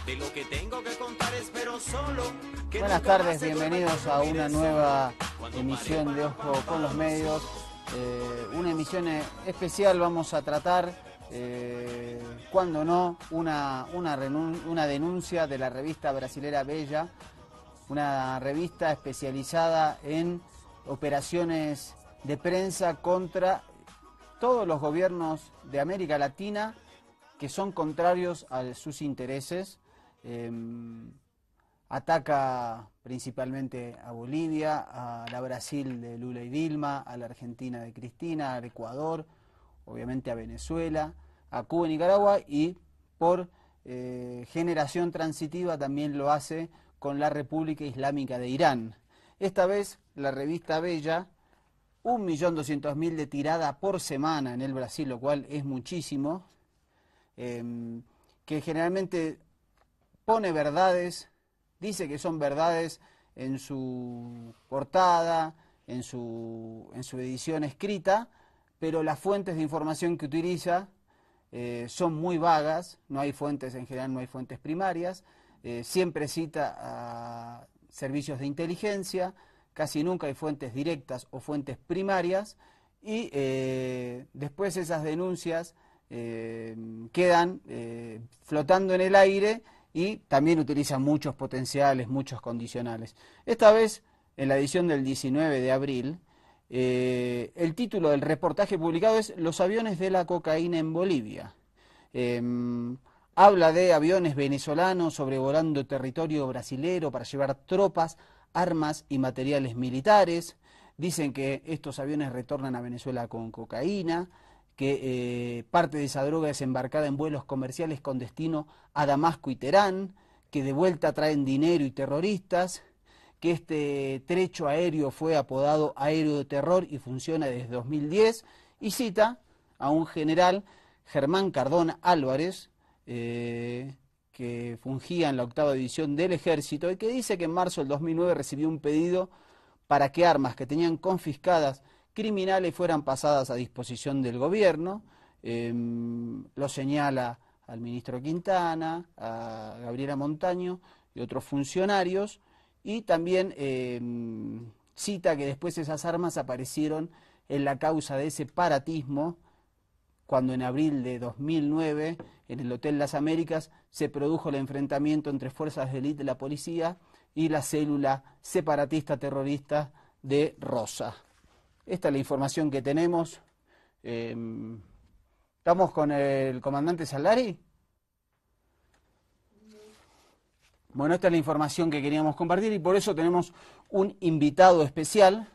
De lo que tengo que contar espero solo que Buenas nunca tardes, más se bienvenidos duerma a y una olvide nueva cuando emisión pare de para Ojo con los Medios. Una emisión especial, vamos a tratar, cuando no, una denuncia de la revista brasilera Bella, una revista especializada en operaciones de prensa contra todos los gobiernos de América Latina que son contrarios a sus intereses. Ataca principalmente a Bolivia, a la Brasil de Lula y Dilma, a la Argentina de Cristina, al Ecuador, obviamente a Venezuela, a Cuba y Nicaragua, y por generación transitiva también lo hace con la República Islámica de Irán. Esta vez la revista Bella, 1.200.000 de tirada por semana en el Brasil, lo cual es muchísimo, que generalmente pone verdades, dice que son verdades en su portada, en su edición escrita, pero las fuentes de información que utiliza son muy vagas, no hay fuentes, en general no hay fuentes primarias, siempre cita a servicios de inteligencia, casi nunca hay fuentes directas o fuentes primarias, y después esas denuncias quedan flotando en el aire y también utilizan muchos potenciales, muchos condicionales. Esta vez, en la edición del 19 de abril, el título del reportaje publicado es "Los aviones de la cocaína en Bolivia". Habla de aviones venezolanos sobrevolando territorio brasilero para llevar tropas, armas y materiales militares. Dicen que estos aviones retornan a Venezuela con cocaína, que parte de esa droga es embarcada en vuelos comerciales con destino a Damasco y Teherán, que de vuelta traen dinero y terroristas, que este trecho aéreo fue apodado aéreo de terror y funciona desde 2010, y cita a un general, Germán Cardón Álvarez, que fungía en la 8ª división del ejército y que dice que en marzo del 2009 recibió un pedido para que armas que tenían confiscadas criminales fueran pasadas a disposición del gobierno. Lo señala al ministro Quintana, a Gabriela Montaño y otros funcionarios, y también cita que después esas armas aparecieron en la causa de separatismo, cuando en abril de 2009, en el Hotel Las Américas, se produjo el enfrentamiento entre fuerzas de élite de la policía y la célula separatista terrorista de Rosa. Esta es la información que tenemos. ¿Estamos con el comandante Saldari? Bueno, esta es la información que queríamos compartir y por eso tenemos un invitado especial.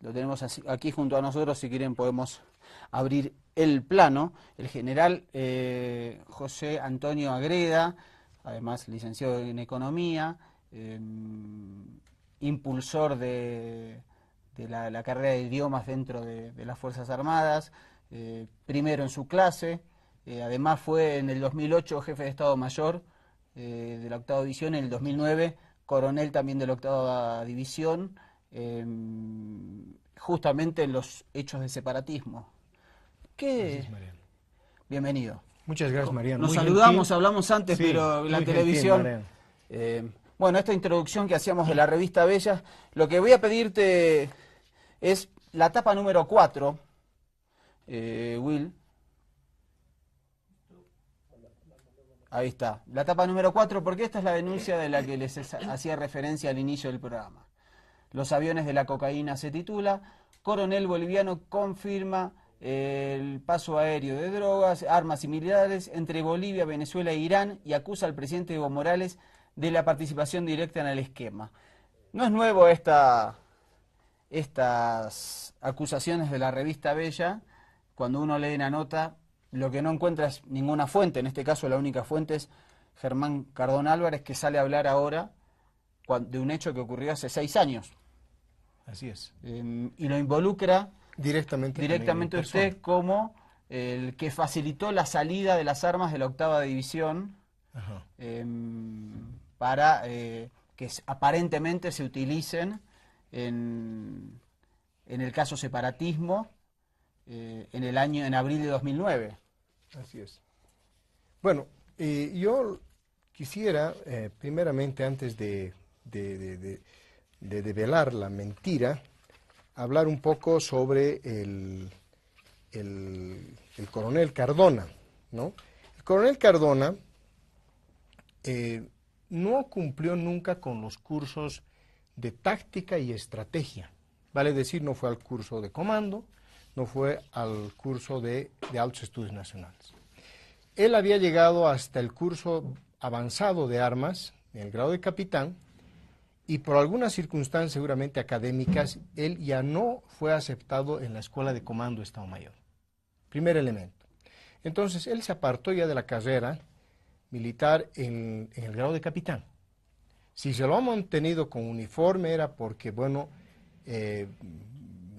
Lo tenemos aquí junto a nosotros, si quieren podemos abrir el plano. El general José Antonio Agreda, además licenciado en Economía, impulsor de la carrera de idiomas dentro de las Fuerzas Armadas, primero en su clase, además fue en el 2008 jefe de Estado Mayor de la 8ª División, en el 2009 coronel también de la 8ª División, justamente en los hechos de separatismo. ¿Qué? Gracias, Mariano. Bienvenido. Muchas gracias, Mariano. Nos Muy saludamos, gentil. hablamos antes, Sí, pero la muy televisión... gentil, Mariano. Bueno, esta introducción que hacíamos de la revista Bella, lo que voy a pedirte es la tapa número 4, Will. Ahí está, la tapa número 4, porque esta es la denuncia de la que les hacía referencia al inicio del programa. Los aviones de la cocaína se titula, coronel boliviano confirma el paso aéreo de drogas, armas y militares entre Bolivia, Venezuela e Irán y acusa al presidente Evo Morales de la participación directa en el esquema. No es nuevo estas acusaciones de la revista Bella. Cuando uno lee la nota, lo que no encuentra es ninguna fuente. En este caso la única fuente es Germán Cardón Álvarez, que sale a hablar ahora de un hecho que ocurrió hace 6 años. Así es. Y lo involucra Directamente usted como el que facilitó la salida de las armas de la 8ª División. Ajá. Para que aparentemente se utilicen en el caso separatismo en abril de 2009. Así es. Bueno, yo quisiera, primeramente, antes de develar la mentira, hablar un poco sobre el coronel Cardona, ¿no? El coronel Cardona no cumplió nunca con los cursos de táctica y estrategia. Vale decir, no fue al curso de comando, no fue al curso de altos estudios nacionales. Él había llegado hasta el curso avanzado de armas, en el grado de capitán, y por algunas circunstancias seguramente académicas, él ya no fue aceptado en la Escuela de Comando de Estado Mayor. Primer elemento. Entonces, él se apartó ya de la carrera militar en el grado de capitán. Si se lo ha mantenido con uniforme era porque, bueno,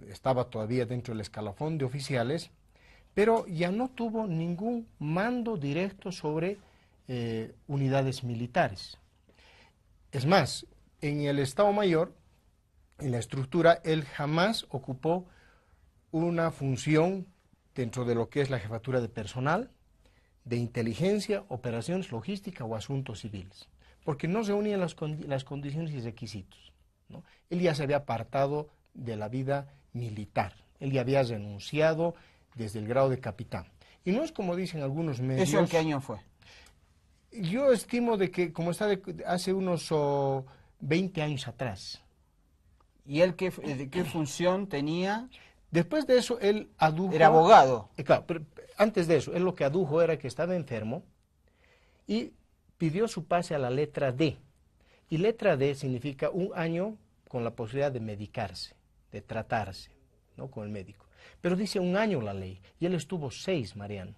estaba todavía dentro del escalafón de oficiales, pero ya no tuvo ningún mando directo sobre unidades militares. Es más, en el Estado Mayor, en la estructura, él jamás ocupó una función dentro de lo que es la jefatura de personal, de inteligencia, operaciones, logística o asuntos civiles, porque no se unían las condiciones y requisitos, ¿no? Él ya se había apartado de la vida militar, él ya había renunciado desde el grado de capitán. Y no es como dicen algunos medios... ¿Eso en qué año fue? Yo estimo de que, como está hace unos 20 años atrás. ¿Y él qué función tenía? Después de eso, él adujo... Era abogado. Claro, pero antes de eso, él lo que adujo era que estaba enfermo y pidió su pase a la letra D. Y letra D significa un año con la posibilidad de medicarse, de tratarse, ¿no?, con el médico. Pero dice un año la ley, y él estuvo 6, Mariano.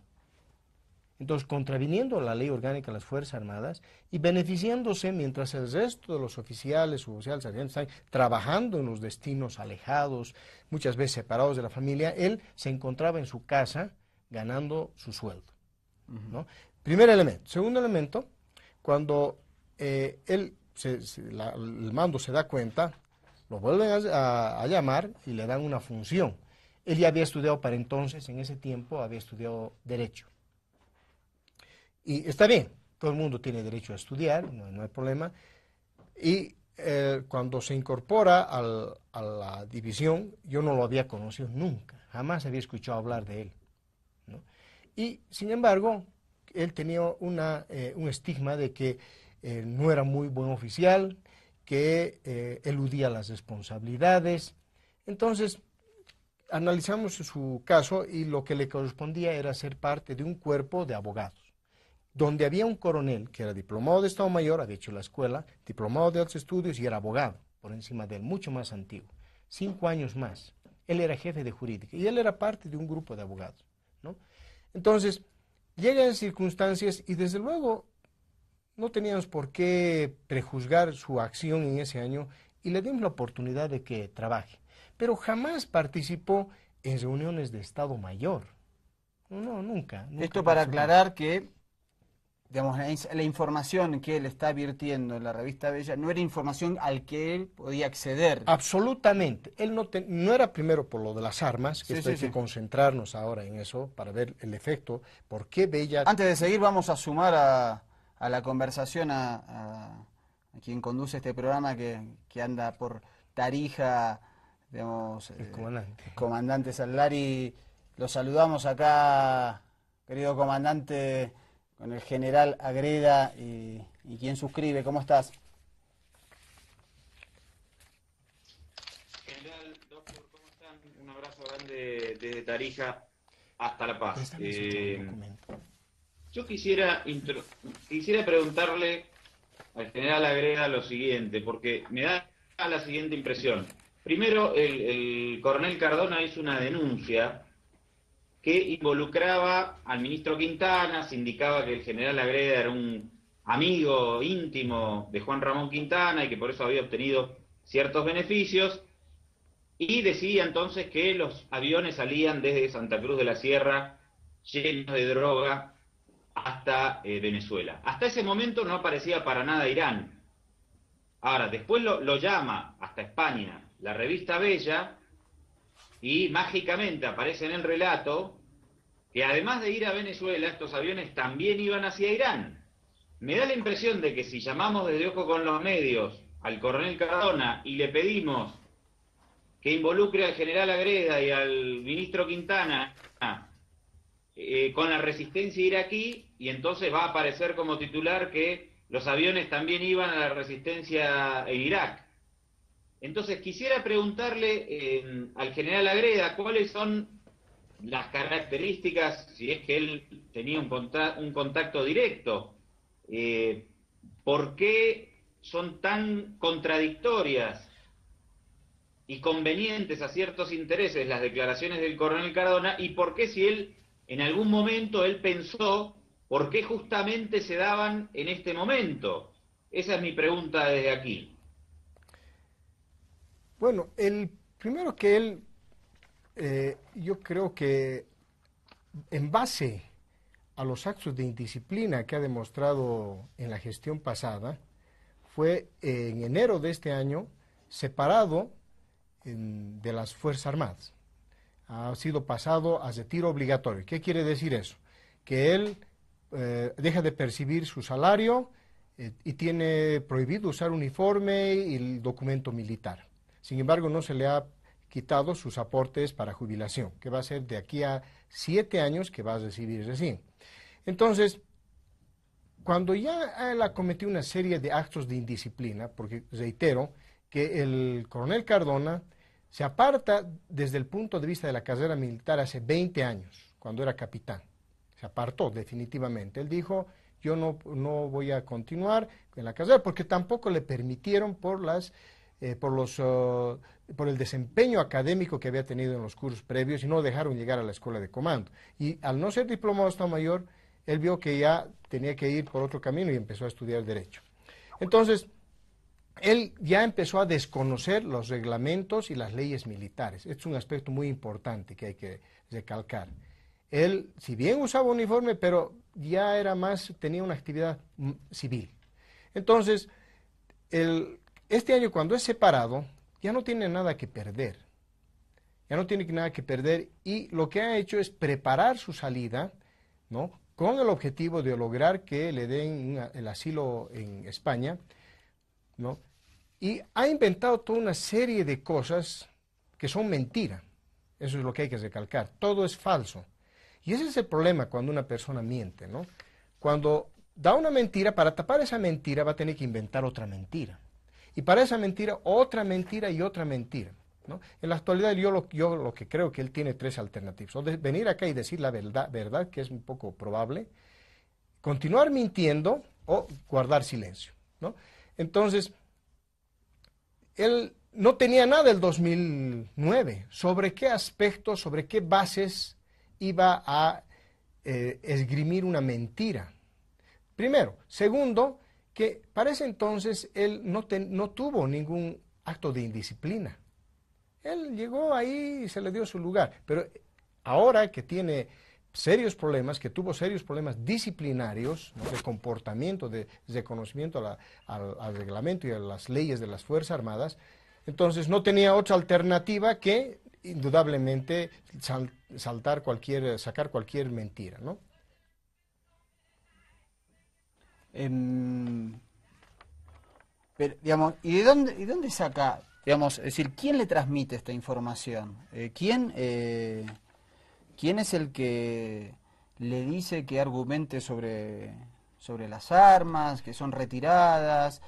Entonces, contraviniendo la ley orgánica de las Fuerzas Armadas y beneficiándose mientras el resto de los oficiales, suboficiales, sargentos están trabajando en los destinos alejados, muchas veces separados de la familia, él se encontraba en su casa ganando su sueldo, ¿no? Primer elemento. Segundo elemento, cuando el mando se da cuenta, lo vuelven a llamar y le dan una función. Él ya había estudiado para entonces, en ese tiempo, había estudiado Derecho. Y está bien, todo el mundo tiene derecho a estudiar, no hay problema. Y cuando se incorpora a la división, yo no lo había conocido nunca, jamás había escuchado hablar de él, ¿no? Y, sin embargo, él tenía un estigma de que no era muy buen oficial, que eludía las responsabilidades. Entonces, analizamos su caso y lo que le correspondía era ser parte de un cuerpo de abogados, donde había un coronel que era diplomado de Estado Mayor, había hecho la escuela, diplomado de altos estudios y era abogado, por encima de él, mucho más antiguo, 5 años más. Él era jefe de jurídica y él era parte de un grupo de abogados, ¿no? Entonces, llegan circunstancias y desde luego no teníamos por qué prejuzgar su acción en ese año y le dimos la oportunidad de que trabaje, pero jamás participó en reuniones de Estado Mayor. No, nunca. Esto para aclarar que, digamos, la información que él está virtiendo en la revista Bella no era información al que él podía acceder. Absolutamente. Él no era primero por lo de las armas, que sí, hay que concentrarnos ahora en eso para ver el efecto. ¿Por qué Bella? Antes de seguir, vamos a sumar a la conversación a quien conduce este programa que anda por Tarija, digamos, el comandante. Comandante Saldari. Lo saludamos acá, querido comandante, con el general Agreda y quien suscribe. ¿Cómo estás? General, doctor, ¿cómo están? Un abrazo grande desde Tarija hasta La Paz. Yo quisiera preguntarle al general Agreda lo siguiente, porque me da la siguiente impresión. Primero, el coronel Cardona hizo una denuncia que involucraba al ministro Quintana, se indicaba que el general Agreda era un amigo íntimo de Juan Ramón Quintana y que por eso había obtenido ciertos beneficios, y decía entonces que los aviones salían desde Santa Cruz de la Sierra llenos de droga hasta Venezuela. Hasta ese momento no aparecía para nada Irán. Ahora, después lo llama hasta España la revista Bella y mágicamente aparece en el relato que además de ir a Venezuela, estos aviones también iban hacia Irán. me da la impresión de que si llamamos desde Ojo con los Medios al coronel Cardona y le pedimos que involucre al general Agreda y al ministro Quintana con la resistencia iraquí, y entonces va a aparecer como titular que los aviones también iban a la resistencia en Irak. Entonces quisiera preguntarle al general Agreda cuáles son las características, si es que él tenía un contacto directo, ¿por qué son tan contradictorias y convenientes a ciertos intereses las declaraciones del coronel Cardona, y por qué, si él en algún momento él pensó por qué justamente se daban en este momento? Esa es mi pregunta desde aquí. Bueno, el primero que él, yo creo que en base a los actos de indisciplina que ha demostrado en la gestión pasada, fue en enero de este año separado de las Fuerzas Armadas. Ha sido pasado a retiro obligatorio. ¿Qué quiere decir eso? Que él deja de percibir su salario y tiene prohibido usar uniforme y el documento militar. Sin embargo, no se le ha quitado sus aportes para jubilación, que va a ser de aquí a 7 años que va a recibir recién. Entonces, cuando ya él ha cometido una serie de actos de indisciplina, porque reitero que el coronel Cardona se aparta desde el punto de vista de la carrera militar hace 20 años, cuando era capitán. Se apartó definitivamente. Él dijo, yo no voy a continuar en la carrera, porque tampoco le permitieron por el desempeño académico que había tenido en los cursos previos, y no dejaron llegar a la escuela de comando. Y al no ser diplomado de Estado Mayor, él vio que ya tenía que ir por otro camino y empezó a estudiar Derecho. Entonces, él ya empezó a desconocer los reglamentos y las leyes militares. Este es un aspecto muy importante que hay que recalcar. Él, si bien usaba uniforme, pero ya era más, tenía una actividad civil. Entonces, este año, cuando es separado, ya no tiene nada que perder. Ya no tiene nada que perder, y lo que ha hecho es preparar su salida, ¿no?, con el objetivo de lograr que le den el asilo en España, ¿no? Y ha inventado toda una serie de cosas que son mentira. Eso es lo que hay que recalcar. Todo es falso. Y ese es el problema cuando una persona miente, ¿no? Cuando da una mentira, para tapar esa mentira va a tener que inventar otra mentira. Y para esa mentira, otra mentira y otra mentira, ¿no? En la actualidad yo lo que creo que él tiene 3 alternativas. O de venir acá y decir la verdad, que es un poco probable, continuar mintiendo o guardar silencio, ¿no? Entonces, él no tenía nada el 2009. ¿Sobre qué aspectos, sobre qué bases iba a esgrimir una mentira? Primero. Segundo, que para ese entonces él no tuvo ningún acto de indisciplina. Él llegó ahí y se le dio su lugar. Pero ahora que tiene serios problemas, que tuvo serios problemas disciplinarios, ¿no?, de comportamiento, de reconocimiento al reglamento y a las leyes de las Fuerzas Armadas, entonces no tenía otra alternativa que, indudablemente, sacar cualquier mentira, ¿no? Pero, digamos, ¿y de dónde saca, digamos, es decir, quién le transmite esta información? ¿Quién es el que le dice que argumente sobre las armas, que son retiradas?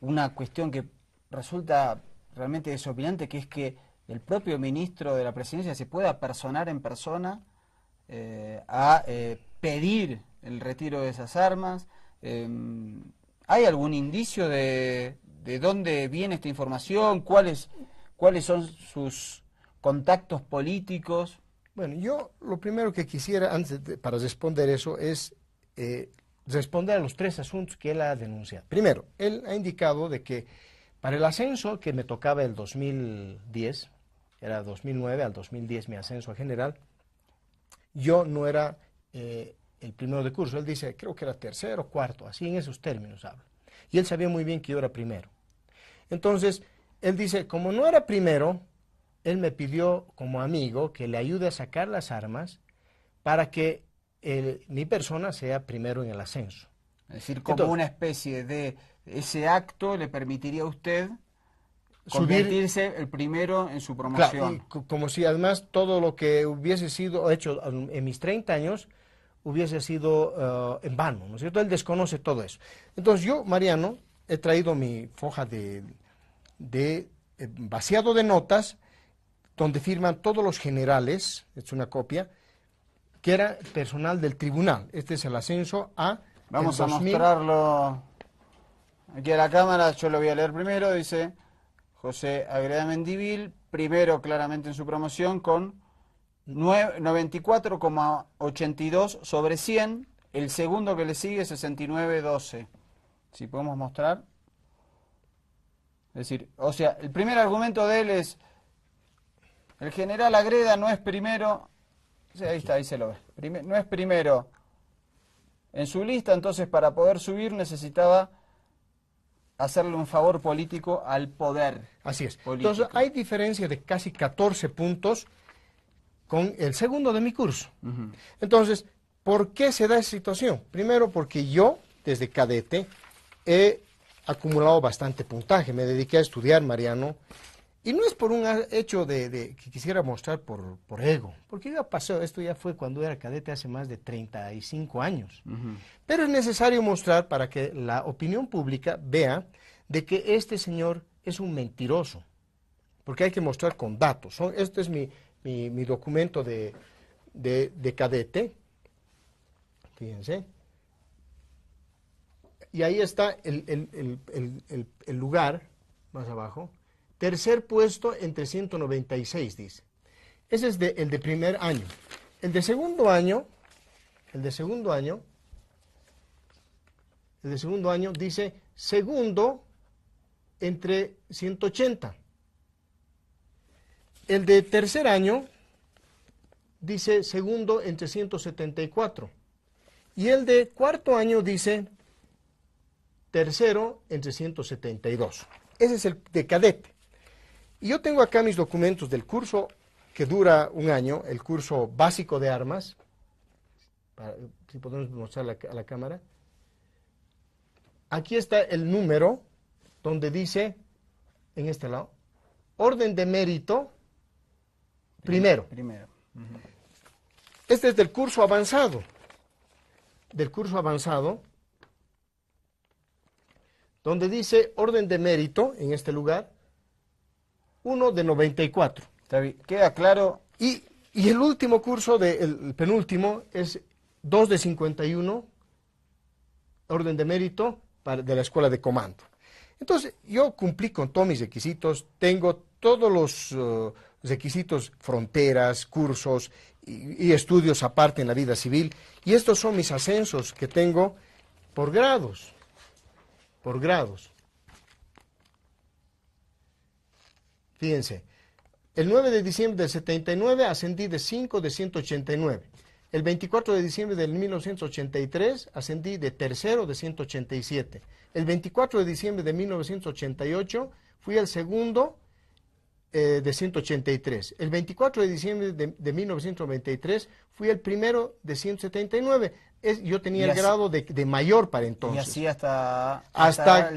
Una cuestión que resulta realmente desopilante, que es que el propio ministro de la Presidencia se pueda personar en persona a pedir el retiro de esas armas. ¿Hay algún indicio de dónde viene esta información? ¿Cuáles son sus contactos políticos? Bueno, yo lo primero que quisiera, para responder eso, es responder a los 3 asuntos que él ha denunciado. Primero, él ha indicado de que para el ascenso que me tocaba el 2010, era 2009 al 2010 mi ascenso a general, yo no era el primero de curso. Él dice, creo que era tercero, cuarto, así en esos términos habla. Y él sabía muy bien que yo era primero. Entonces, él dice, como no era primero, él me pidió como amigo que le ayude a sacar las armas para que mi persona sea primero en el ascenso. Es decir, como Entonces, una especie de ese acto le permitiría a usted subir, convertirse el primero en su claro, y promoción. como si además todo lo que hubiese sido hecho en mis 30 años hubiese sido en vano, ¿no es cierto? Él desconoce todo eso. Entonces yo, Mariano, he traído mi foja de vaciado de notas, donde firman todos los generales, es una copia, que era personal del tribunal. Este es el ascenso a Vamos el a 2000. mostrarlo aquí a la cámara, yo lo voy a leer primero, dice José Agreda Mendivil, primero claramente en su promoción con 94,82 sobre 100, el segundo que le sigue 69,12. Si podemos mostrar. Es decir, o sea, el primer argumento de él es, el general Agreda no es primero, sí, ahí está, ahí se lo ve, no es primero en su lista, entonces para poder subir necesitaba hacerle un favor político al poder. Así es. Político. Entonces hay diferencia de casi 14 puntos con el segundo de mi curso. Entonces, ¿por qué se da esa situación? Primero porque yo, desde cadete, he acumulado bastante puntaje. Me dediqué a estudiar, Mariano, y no es por un hecho de que quisiera mostrar por ego, porque ya pasó, esto ya fue cuando era cadete hace más de 35 años. Pero es necesario mostrar para que la opinión pública vea de que este señor es un mentiroso, porque hay que mostrar con datos. Este es mi documento de cadete, fíjense, y ahí está el lugar, más abajo, tercer puesto entre 196, dice. Ese es el de primer año. El de segundo año dice segundo entre 180. El de tercer año dice segundo entre 174. Y el de cuarto año dice tercero entre 172. Ese es el de cadete. Y yo tengo acá mis documentos del curso que dura un año, el curso básico de armas. Si podemos mostrar a la cámara. Aquí está el número donde dice, en este lado, orden de mérito. Primero. Este es del curso avanzado. Donde dice orden de mérito, en este lugar, 1 de 94. Está bien. Queda claro. Y el último curso, el penúltimo, es 2 de 51, orden de mérito de la escuela de comando. Entonces, yo cumplí con todos mis requisitos, tengo todos los requisitos, fronteras, cursos y estudios aparte en la vida civil, y estos son mis ascensos que tengo por grados. Fíjense, el 9 de diciembre del 79 ascendí de 5 de 189. El 24 de diciembre del 1983 ascendí de tercero de 187. El 24 de diciembre de 1988 fui el segundo de 183. El 24 de diciembre de 1993 fui el primero de 179. Yo tenía el grado de mayor para entonces. Y así hasta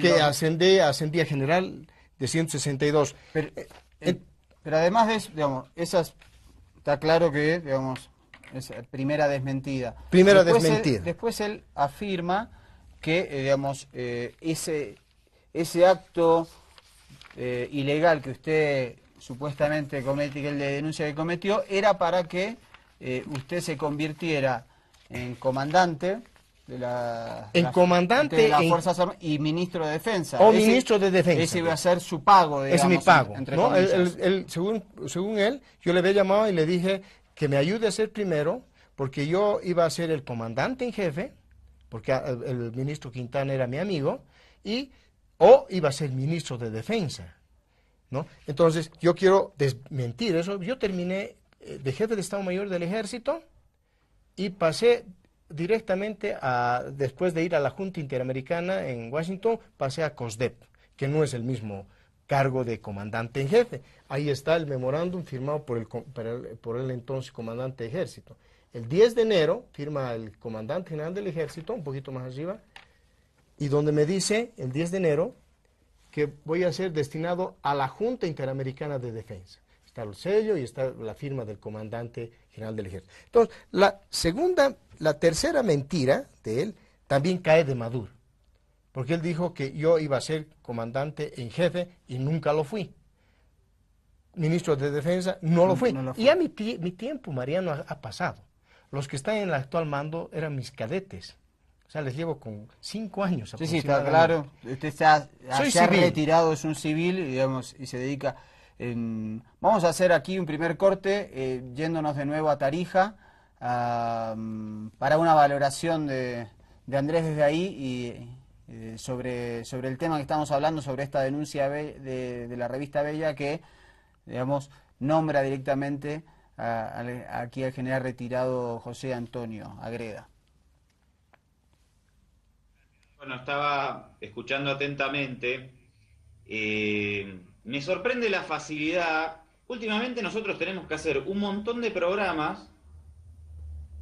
que ascendí a general de 162. Pero además de eso, digamos, está claro que, digamos, es primera desmentida. Después él afirma que, digamos, ese acto ilegal que usted supuestamente cometió, que él le denuncia que cometió, era para que usted se convirtiera en comandante de las Fuerzas Armadas y ministro de Defensa. Ministro de Defensa. Ese iba a ser su pago, digamos. Es mi pago. Entre ¿no? comillas. Según él, yo le había llamado y le dije que me ayude a ser primero, porque yo iba a ser el comandante en jefe, porque el ministro Quintana era mi amigo, o iba a ser ministro de Defensa, ¿no? Entonces, yo quiero desmentir eso. Yo terminé de jefe de Estado Mayor del Ejército y pasé directamente después de ir a la Junta Interamericana en Washington, pasé a COSDEP, que no es el mismo cargo de comandante en jefe. Ahí está el memorándum firmado por el entonces comandante de ejército. El 10 de enero firma el comandante general del ejército, un poquito más arriba, y donde me dice, el 10 de enero, que voy a ser destinado a la Junta Interamericana de Defensa. Está el sello y está la firma del comandante general del ejército. Entonces, la tercera mentira de él también cae de Maduro, porque él dijo que yo iba a ser comandante en jefe y nunca lo fui. Ministro de Defensa, no lo fui. Y ya mi tiempo, Mariano, ha pasado. Los que están en el actual mando eran mis cadetes. O sea, les llevo con 5 años Sí, está claro. Usted se ha retirado, es un civil, digamos, y se dedica... Vamos a hacer aquí un primer corte, yéndonos de nuevo a Tarija, para una valoración de Andrés desde ahí y sobre el tema que estamos hablando, sobre esta denuncia de la revista Bella que, digamos, nombra directamente aquí al general retirado José Antonio Agreda. Bueno, estaba escuchando atentamente. Me sorprende la facilidad. Últimamente nosotros tenemos que hacer un montón de programas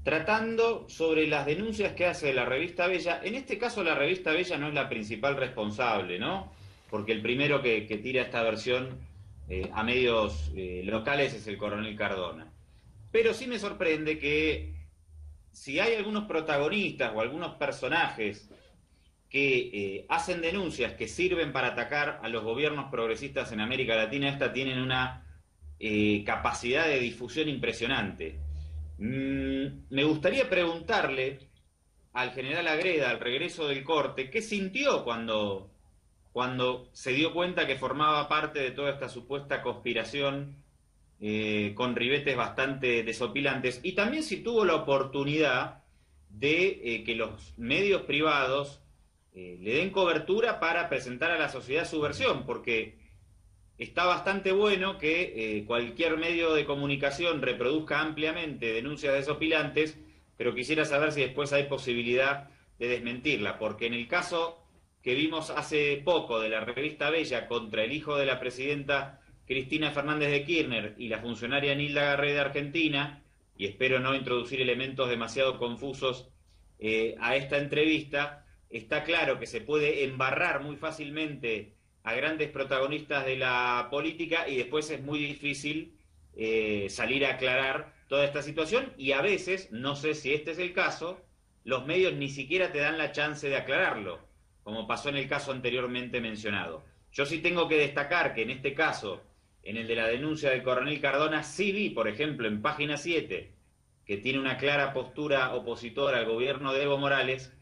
tratando sobre las denuncias que hace la revista Bella. En este caso la revista Bella no es la principal responsable, ¿no? Porque el primero que tira esta versión a medios locales es el coronel Cardona. Pero sí me sorprende que si hay algunos protagonistas o algunos personajes que hacen denuncias que sirven para atacar a los gobiernos progresistas en América Latina, tienen una capacidad de difusión impresionante. Me gustaría preguntarle al general Agreda, al regreso del corte, ¿qué sintió cuando se dio cuenta que formaba parte de toda esta supuesta conspiración con ribetes bastante desopilantes? Y también si tuvo la oportunidad de que los medios privados le den cobertura para presentar a la sociedad su versión, porque está bastante bueno que cualquier medio de comunicación reproduzca ampliamente denuncias desopilantes, pero quisiera saber si después hay posibilidad de desmentirla, porque en el caso que vimos hace poco de la revista Bella contra el hijo de la presidenta Cristina Fernández de Kirchner y la funcionaria Nilda Garré de Argentina, y espero no introducir elementos demasiado confusos a esta entrevista, está claro que se puede embarrar muy fácilmente a grandes protagonistas de la política y después es muy difícil salir a aclarar toda esta situación y a veces, no sé si este es el caso, los medios ni siquiera te dan la chance de aclararlo, como pasó en el caso anteriormente mencionado. Yo sí tengo que destacar que en este caso, en el de la denuncia del coronel Cardona, sí vi, por ejemplo, en Página 7, que tiene una clara postura opositora al gobierno de Evo Morales.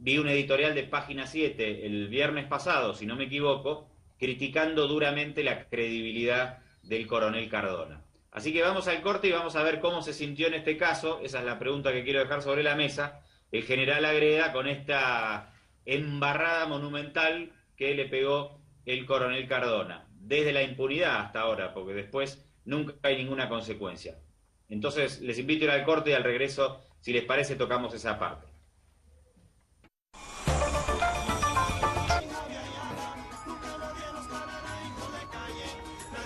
Vi un editorial de Página 7 el viernes pasado, si no me equivoco, criticando duramente la credibilidad del coronel Cardona. Así que vamos al corte y vamos a ver cómo se sintió en este caso, esa es la pregunta que quiero dejar sobre la mesa, el general Agreda con esta embarrada monumental que le pegó el coronel Cardona, desde la impunidad hasta ahora, porque después nunca hay ninguna consecuencia. Entonces les invito a ir al corte y al regreso, si les parece, tocamos esa parte.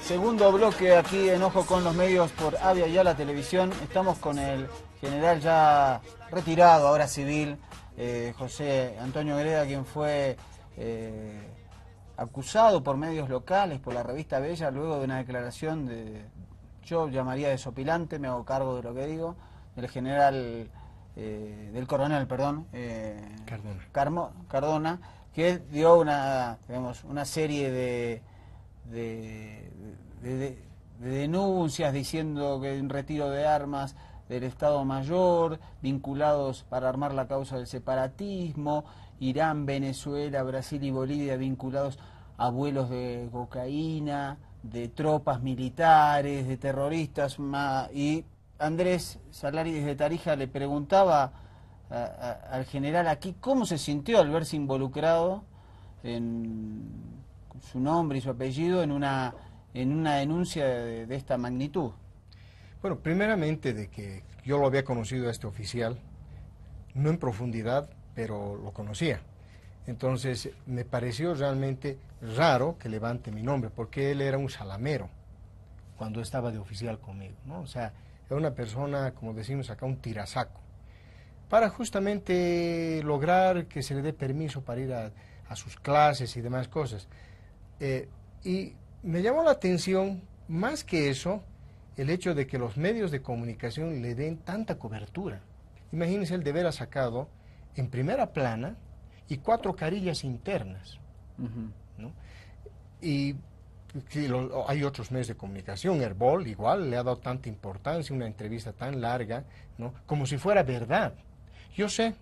Segundo bloque aquí en Ojo con los Medios por Avia Yala Televisión. Estamos con el general ya retirado, ahora civil, José Antonio Agreda, quien fue acusado por medios locales, por la revista Bella, luego de una declaración yo llamaría desopilante, me hago cargo de lo que digo, del general, del coronel, perdón, Cardona, que dio una serie de denuncias diciendo que un retiro de armas del Estado Mayor, vinculados para armar la causa del separatismo, Irán, Venezuela, Brasil y Bolivia vinculados a vuelos de cocaína, de tropas militares, de terroristas, y Andrés Salari desde Tarija le preguntaba al general aquí cómo se sintió al verse involucrado en su nombre y su apellido en una denuncia de esta magnitud. Bueno, primeramente de que yo lo había conocido a este oficial, no en profundidad, pero lo conocía. Entonces me pareció realmente raro que levante mi nombre, porque él era un salamero cuando estaba de oficial conmigo, ¿no? O sea, es una persona, como decimos acá, un tirasaco, para justamente lograr que se le dé permiso para ir a sus clases y demás cosas. Y me llamó la atención, más que eso, el hecho de que los medios de comunicación le den tanta cobertura. Imagínense el de haber sacado en primera plana y 4 carillas internas, ¿no? Y hay otros medios de comunicación, Herbol igual le ha dado tanta importancia, una entrevista tan larga, ¿no? Como si fuera verdad. Yo sé,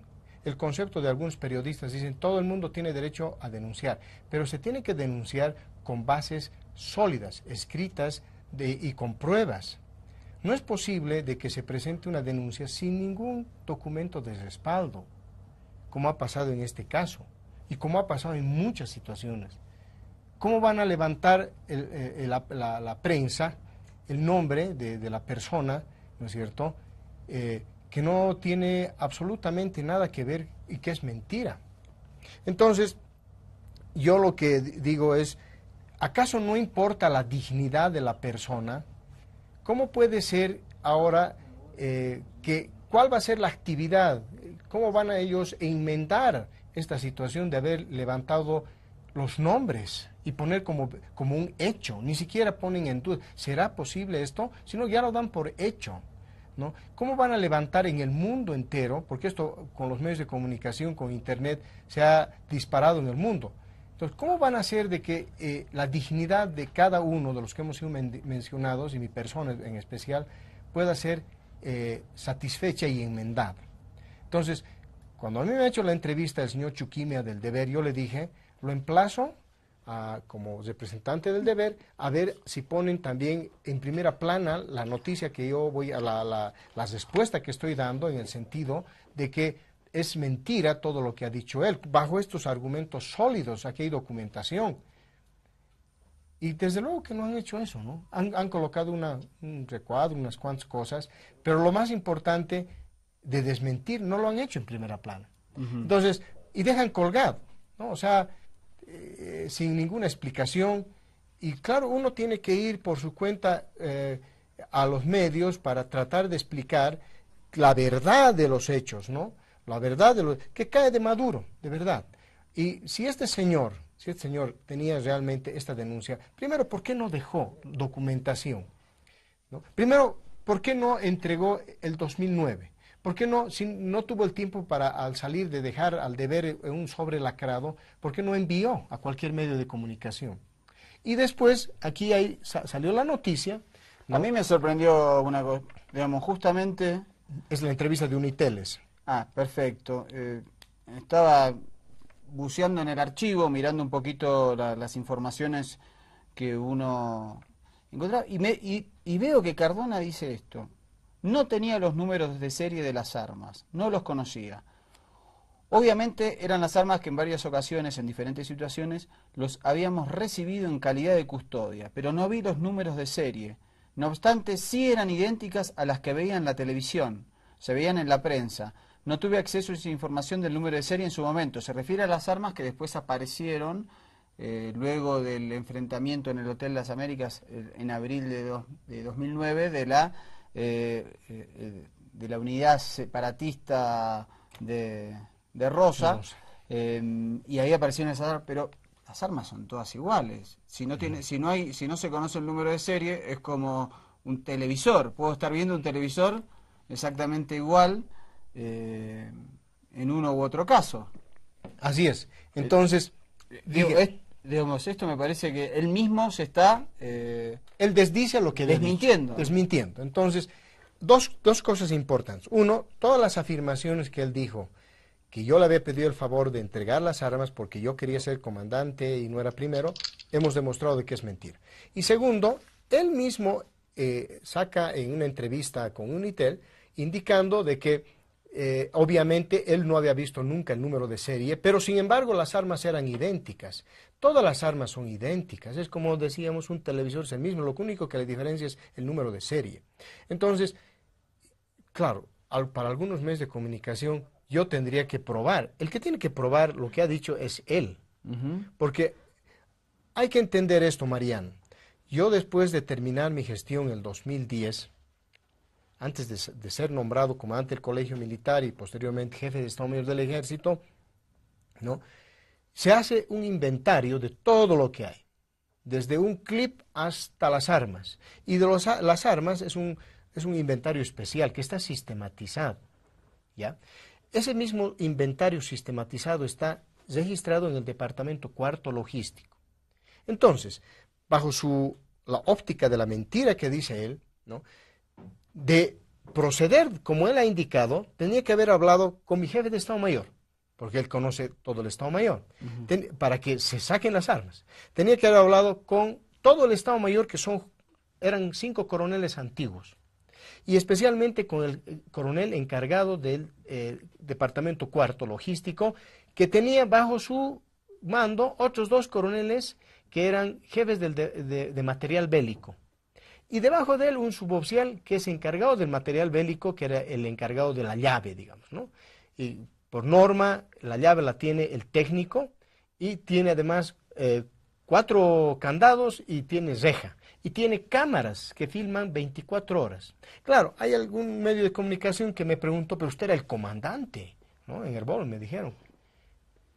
el concepto de algunos periodistas dicen, todo el mundo tiene derecho a denunciar, pero se tiene que denunciar con bases sólidas, escritas y con pruebas. No es posible de que se presente una denuncia sin ningún documento de respaldo, como ha pasado en este caso y como ha pasado en muchas situaciones. ¿Cómo van a levantar la prensa el nombre de la persona, ¿no es cierto?, que no tiene absolutamente nada que ver y que es mentira? Entonces, yo lo que digo es, ¿acaso no importa la dignidad de la persona? ¿Cómo puede ser ahora cuál va a ser la actividad? ¿Cómo van a ellos enmendar esta situación de haber levantado los nombres y poner como un hecho? Ni siquiera ponen en duda, ¿será posible esto? Sino ya lo dan por hecho, ¿no? ¿Cómo van a levantar en el mundo entero? Porque esto con los medios de comunicación, con internet, se ha disparado en el mundo. Entonces, ¿cómo van a hacer de que la dignidad de cada uno de los que hemos sido mencionados, y mi persona en especial, pueda ser satisfecha y enmendada? Entonces, cuando a mí me ha hecho la entrevista el señor Chuquimia del Deber, yo le dije, lo emplazo como representante del Deber, a ver si ponen también en primera plana la noticia que yo voy a la respuesta que estoy dando, en el sentido de que es mentira todo lo que ha dicho él, bajo estos argumentos sólidos. Aquí hay documentación. Y desde luego que no han hecho eso, ¿no? Han colocado un recuadro, unas cuantas cosas, pero lo más importante de desmentir no lo han hecho en primera plana. Entonces, y dejan colgado, ¿no? O sea, sin ninguna explicación. Y claro, uno tiene que ir por su cuenta a los medios para tratar de explicar la verdad de los hechos, ¿no? La verdad que cae de Maduro, de verdad. Y si este señor tenía realmente esta denuncia, primero, ¿por qué no dejó documentación? ¿No? Primero, ¿por qué no entregó el 2009? ¿Por qué no, si no tuvo el tiempo para, al salir, de dejar al Deber un sobre lacrado, por qué no envió a cualquier medio de comunicación? Y después, aquí salió la noticia, ¿no? A mí me sorprendió una cosa, digamos, justamente... Es la entrevista de Uniteles. Ah, perfecto. Estaba buceando en el archivo, mirando un poquito las informaciones que uno encontraba, y veo que Cardona dice esto. No tenía los números de serie de las armas, no los conocía. Obviamente eran las armas que en varias ocasiones, en diferentes situaciones, los habíamos recibido en calidad de custodia, pero no vi los números de serie. No obstante, sí eran idénticas a las que veía en la televisión, se veían en la prensa. No tuve acceso a esa información del número de serie en su momento. Se refiere a las armas que después aparecieron luego del enfrentamiento en el Hotel Las Américas en abril de 2009 de la unidad separatista de Rosa. Y ahí aparecieron esas armas, pero las armas son todas iguales. Si no se conoce el número de serie, es como un televisor. Puedo estar viendo un televisor exactamente igual en uno u otro caso. Así es. Entonces, digamos, esto me parece que él mismo se está él desdice lo que desmintiendo. Desmintiendo. Entonces, dos cosas importantes. Uno, todas las afirmaciones que él dijo, que yo le había pedido el favor de entregar las armas porque yo quería ser comandante y no era primero, hemos demostrado de que es mentira. Y segundo, él mismo saca en una entrevista con Unitel, indicando de que obviamente él no había visto nunca el número de serie, pero sin embargo las armas eran idénticas. Todas las armas son idénticas, es como decíamos, un televisor es el mismo, lo único que la diferencia es el número de serie. Entonces, claro, para algunos medios de comunicación yo tendría que probar. El que tiene que probar lo que ha dicho es él. Porque hay que entender esto, Mariano. Yo, después de terminar mi gestión en el 2010, antes de ser nombrado comandante del Colegio Militar y posteriormente jefe de Estado Mayor del Ejército, ¿no? Se hace un inventario de todo lo que hay, desde un clip hasta las armas. Y de las armas es un inventario especial que está sistematizado, ¿ya? Ese mismo inventario sistematizado está registrado en el Departamento Cuarto Logístico. Entonces, bajo la óptica de la mentira que dice él, ¿no?, de proceder como él ha indicado, tenía que haber hablado con mi jefe de Estado Mayor, porque él conoce todo el Estado Mayor, para que se saquen las armas. Tenía que haber hablado con todo el Estado Mayor, que eran 5 coroneles antiguos, y especialmente con el coronel encargado del Departamento Cuarto Logístico, que tenía bajo su mando otros 2 coroneles que eran jefes de material bélico. Y debajo de él un suboficial que es encargado del material bélico, que era el encargado de la llave, digamos, ¿no? Y por norma, la llave la tiene el técnico y tiene además 4 candados y tiene reja. Y tiene cámaras que filman 24 horas. Claro, hay algún medio de comunicación que me preguntó, pero usted era el comandante, ¿no? En Herbol me dijeron.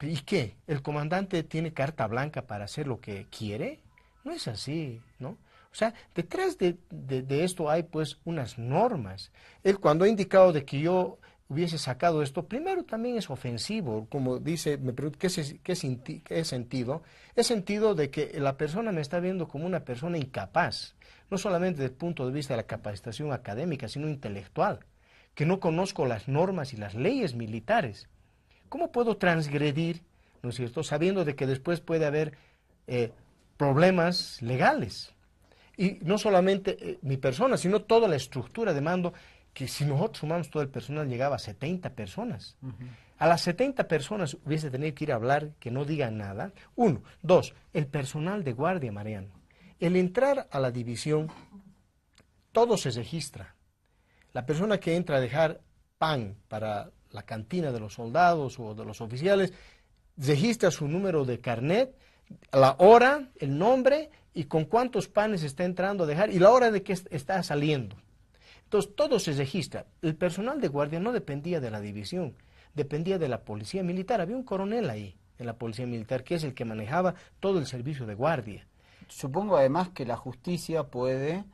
¿Y qué? ¿El comandante tiene carta blanca para hacer lo que quiere? No es así, ¿no? O sea, detrás de esto hay pues unas normas. Él cuando ha indicado de que yo hubiese sacado esto, primero también es ofensivo, como dice, me pregunto, ¿qué sentido? Es sentido de que la persona me está viendo como una persona incapaz, no solamente desde el punto de vista de la capacitación académica, sino intelectual, que no conozco las normas y las leyes militares. ¿Cómo puedo transgredir, no es cierto?, sabiendo de que después puede haber problemas legales? Y no solamente mi persona, sino toda la estructura de mando, que si nosotros sumamos todo el personal llegaba a 70 personas. A las 70 personas hubiese tenido que ir a hablar, que no digan nada. 1. 2. El personal de guardia, Mariano. El entrar a la división, todo se registra. La persona que entra a dejar pan para la cantina de los soldados o de los oficiales, registra su número de carnet, la hora, el nombre y con cuántos panes está entrando a dejar y la hora de que está saliendo. Entonces todo se registra. El personal de guardia no dependía de la división, dependía de la policía militar. Había un coronel ahí en la policía militar que es el que manejaba todo el servicio de guardia. Supongo además que la justicia puede,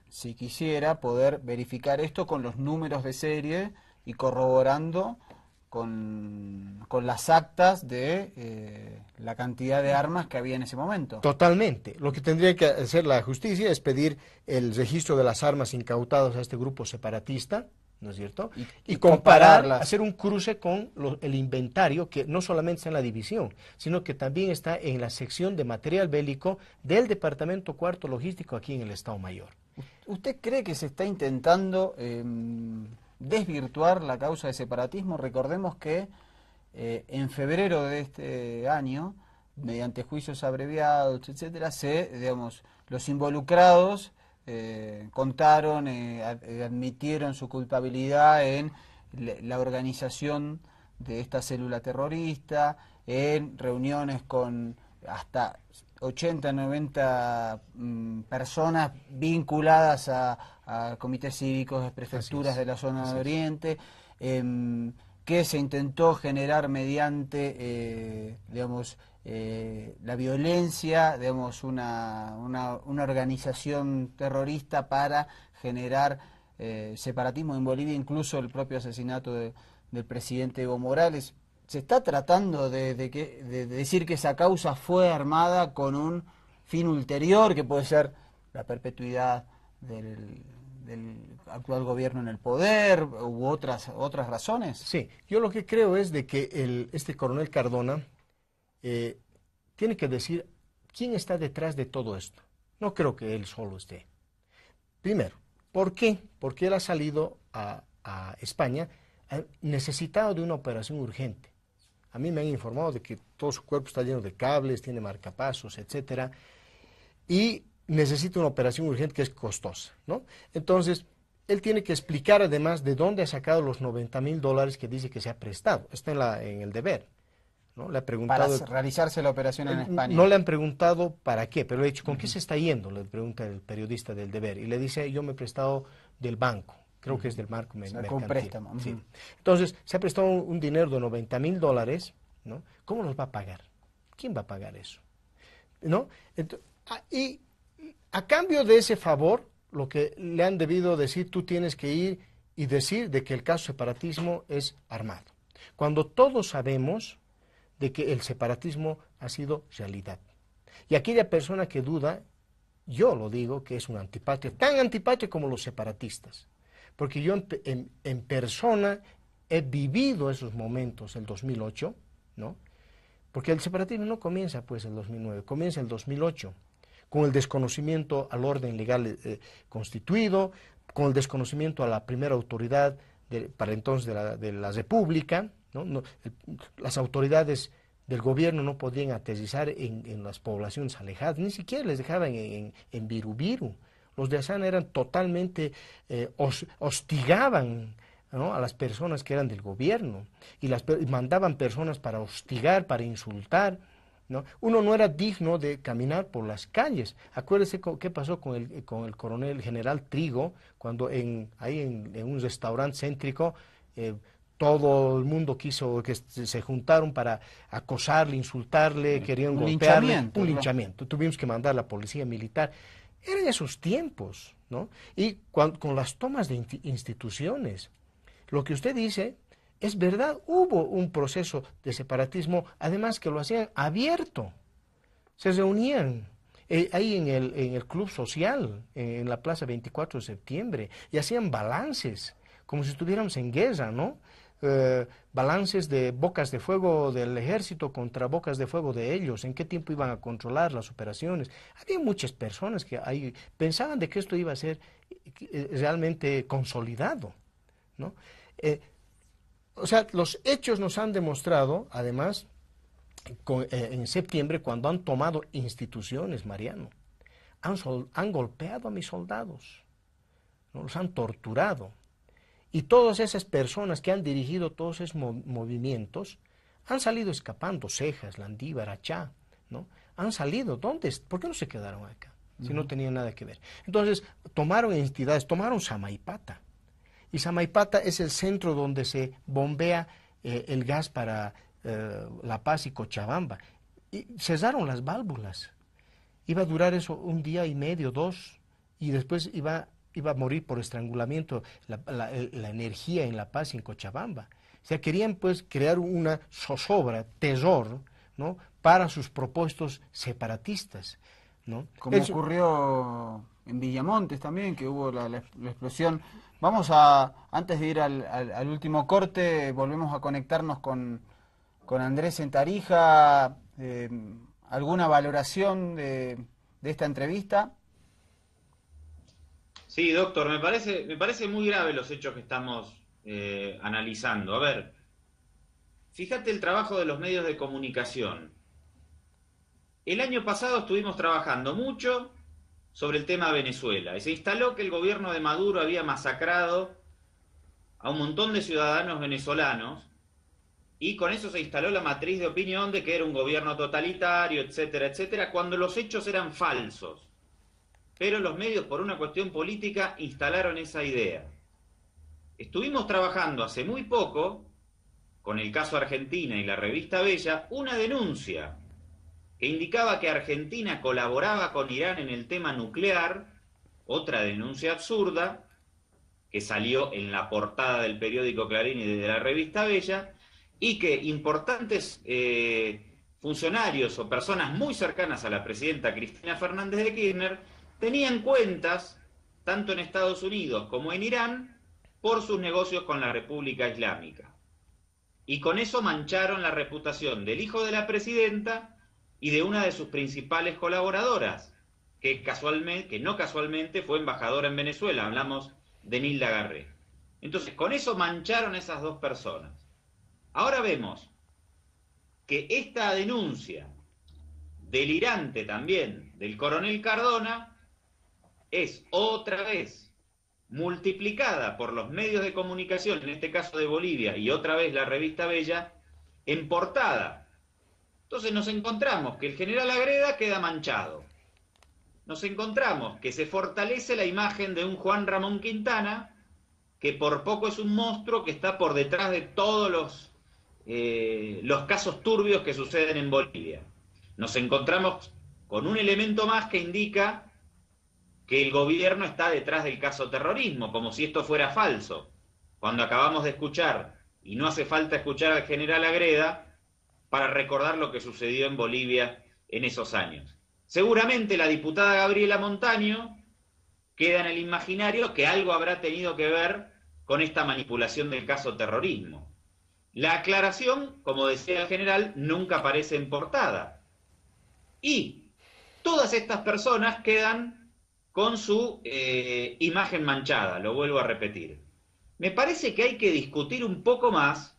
si quisiera, poder verificar esto con los números de serie y corroborando con las actas de la cantidad de armas que había en ese momento. Totalmente. Lo que tendría que hacer la justicia es pedir el registro de las armas incautadas a este grupo separatista, ¿no es cierto? Y compararlas, hacer un cruce con el inventario que no solamente está en la división, sino que también está en la sección de material bélico del Departamento Cuarto Logístico aquí en el Estado Mayor. ¿Usted cree que se está intentando desvirtuar la causa de separatismo? Recordemos que en febrero de este año, mediante juicios abreviados, etcétera, los involucrados contaron, admitieron su culpabilidad en la organización de esta célula terrorista, en reuniones con hasta 80, 90 personas vinculadas a comités cívicos de prefecturas de la zona de Oriente, que se intentó generar mediante, la violencia, una organización terrorista para generar separatismo en Bolivia, incluso el propio asesinato del presidente Evo Morales. Se está tratando de decir que esa causa fue armada con un fin ulterior, que puede ser la perpetuidad del actual gobierno en el poder, u otras razones. Sí, yo lo que creo es de que este coronel Cardona tiene que decir quién está detrás de todo esto. No creo que él solo esté. Primero, ¿por qué? Porque él ha salido a España necesitado de una operación urgente. A mí me han informado de que todo su cuerpo está lleno de cables, tiene marcapasos, etcétera, y necesita una operación urgente que es costosa, ¿no? Entonces, él tiene que explicar además de dónde ha sacado los $90,000 que dice que se ha prestado. Está en el deber, ¿no? Le ha Para preguntado, realizarse la operación en España. no le han preguntado para qué, pero le ha dicho, ¿con qué se está yendo? Le pregunta el periodista del Deber. Y le dice, yo me he prestado del banco. Creo que es del banco Sacó un mercantil. préstamo. Sí. Entonces, se ha prestado un dinero de $90,000, ¿no? ¿Cómo los va a pagar? ¿Quién va a pagar eso? ¿No? Y a cambio de ese favor, lo que le han debido decir, tú tienes que ir y decir de que el caso separatismo es armado. Cuando todos sabemos de que el separatismo ha sido realidad. Y aquella persona que duda, yo lo digo, que es un antipatria, tan antipatria como los separatistas. Porque yo en persona he vivido esos momentos, el 2008, ¿no? Porque el separatismo no comienza pues el 2009, comienza el 2008, con el desconocimiento al orden legal constituido, con el desconocimiento a la primera autoridad para entonces de la República, ¿no? Las autoridades del gobierno no podían aterrizar en las poblaciones alejadas, ni siquiera les dejaban en Birubiru. Los de Asana eran totalmente, hostigaban, ¿no? A las personas que eran del gobierno y mandaban personas para hostigar, para insultar, ¿no? Uno no era digno de caminar por las calles. Acuérdese qué pasó con el coronel general Trigo, cuando ahí en un restaurante céntrico todo el mundo quiso que se juntaron para acosarle, insultarle, querían golpearle, un linchamiento. Tuvimos que mandar a la policía militar. Eran esos tiempos, ¿no? Y con las tomas de instituciones, lo que usted dice es verdad, hubo un proceso de separatismo, además que lo hacían abierto. Se reunían ahí en el club social, en la plaza 24 de septiembre, y hacían balances, como si estuviéramos en guerra, ¿no? Balances de bocas de fuego del ejército contra bocas de fuego de ellos, en qué tiempo iban a controlar las operaciones. Había muchas personas que ahí pensaban de que esto iba a ser realmente consolidado, ¿no? O sea, los hechos nos han demostrado, además, en septiembre, cuando han tomado instituciones, Mariano, han golpeado a mis soldados, ¿no? Los han torturado. Y todas esas personas que han dirigido todos esos movimientos han salido escapando, Cejas, Landívar, Achá, ¿no? Han salido, ¿por qué no se quedaron acá? Si no tenían nada que ver. Entonces, tomaron entidades, tomaron Samaipata. Y Samaipata es el centro donde se bombea el gas para La Paz y Cochabamba. Y cesaron las válvulas. Iba a durar eso un día y medio, 2, y después iba a morir por estrangulamiento la energía en La Paz y en Cochabamba. O sea, querían pues crear una zozobra, terror, ¿no? Para sus propósitos separatistas, ¿no? Como ocurrió en Villamontes también, que hubo la explosión. Antes de ir al último corte, volvemos a conectarnos con Andrés en Tarija. ¿Alguna valoración de esta entrevista? Sí, doctor, me parece muy grave los hechos que estamos analizando. A ver, fíjate el trabajo de los medios de comunicación. El año pasado estuvimos trabajando mucho sobre el tema de Venezuela y se instaló que el gobierno de Maduro había masacrado a un montón de ciudadanos venezolanos y con eso se instaló la matriz de opinión de que era un gobierno totalitario, etcétera, etcétera, cuando los hechos eran falsos. Pero los medios, por una cuestión política, instalaron esa idea. Estuvimos trabajando hace muy poco, con el caso Argentina y la revista Bella, una denuncia que indicaba que Argentina colaboraba con Irán en el tema nuclear, otra denuncia absurda, que salió en la portada del periódico Clarín y de la revista Bella, y que importantes funcionarios o personas muy cercanas a la presidenta Cristina Fernández de Kirchner tenían cuentas, tanto en Estados Unidos como en Irán, por sus negocios con la República Islámica. Y con eso mancharon la reputación del hijo de la presidenta y de una de sus principales colaboradoras, que no casualmente fue embajadora en Venezuela, hablamos de Nilda Garré. Entonces, con eso mancharon a esas dos personas. Ahora vemos que esta denuncia delirante también del coronel Cardona es otra vez multiplicada por los medios de comunicación, en este caso de Bolivia, y otra vez la revista Bella, en portada Entonces nos encontramos que el general Agreda queda manchado. Nos encontramos que se fortalece la imagen de un Juan Ramón Quintana, que por poco es un monstruo que está por detrás de todos los casos turbios que suceden en Bolivia. Nos encontramos con un elemento más que indica que el gobierno está detrás del caso terrorismo, como si esto fuera falso, cuando acabamos de escuchar, y no hace falta escuchar al general Agreda para recordar lo que sucedió en Bolivia en esos años. Seguramente la diputada Gabriela Montaño queda en el imaginario que algo habrá tenido que ver con esta manipulación del caso terrorismo. La aclaración, como decía el general, nunca aparece en portada. Y todas estas personas quedan con su imagen manchada, lo vuelvo a repetir. Me parece que hay que discutir un poco más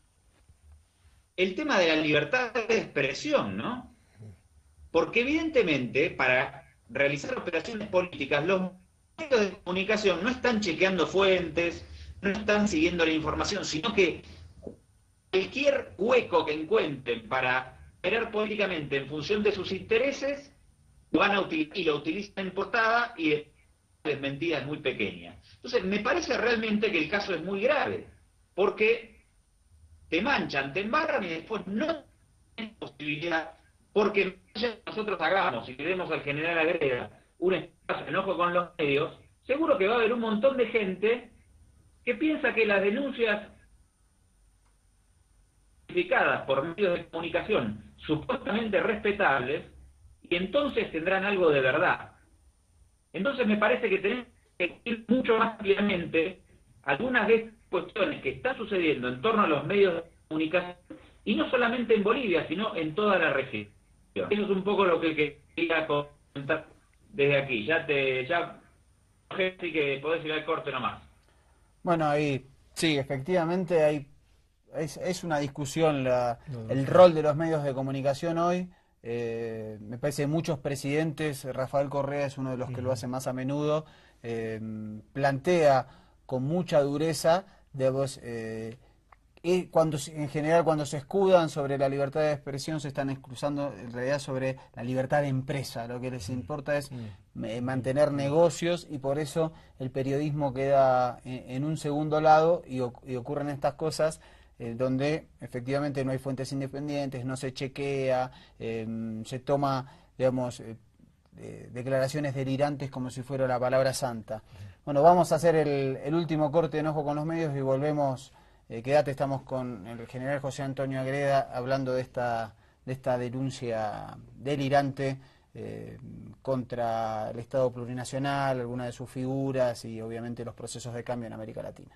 el tema de la libertad de expresión, ¿no? Porque evidentemente para realizar operaciones políticas los medios de comunicación no están chequeando fuentes, no están siguiendo la información, sino que cualquier hueco que encuentren para operar políticamente en función de sus intereses, lo van a utilizar y lo utilizan en portada y desmentidas muy pequeñas. Entonces, me parece realmente que el caso es muy grave, porque te manchan, te embarran y después no tienes posibilidad, porque nosotros hagamos y le demos al general Agreda un espacio de enojo con los medios, seguro que va a haber un montón de gente que piensa que las denuncias por medios de comunicación supuestamente respetables, y entonces tendrán algo de verdad. Entonces me parece que tenemos que ir mucho más ampliamente algunas de estas cuestiones que están sucediendo en torno a los medios de comunicación, y no solamente en Bolivia, sino en toda la región. Eso es un poco lo que quería comentar desde aquí. Así que podés ir al corte nomás. Bueno, ahí sí, efectivamente es una discusión el rol de los medios de comunicación hoy. Me parece que muchos presidentes, Rafael Correa es uno de los que lo hace más a menudo, plantea con mucha dureza, en general cuando se escudan sobre la libertad de expresión se están excusando en realidad sobre la libertad de empresa. Lo que les importa es mantener negocios, y por eso el periodismo queda en un segundo lado y ocurren estas cosas donde efectivamente no hay fuentes independientes, no se chequea, se toma, digamos, declaraciones delirantes como si fuera la palabra santa. Bueno, vamos a hacer el último corte de enojo con los medios y volvemos. Quédate, estamos con el general José Antonio Agreda hablando de esta denuncia delirante contra el Estado plurinacional, algunas de sus figuras y obviamente los procesos de cambio en América Latina.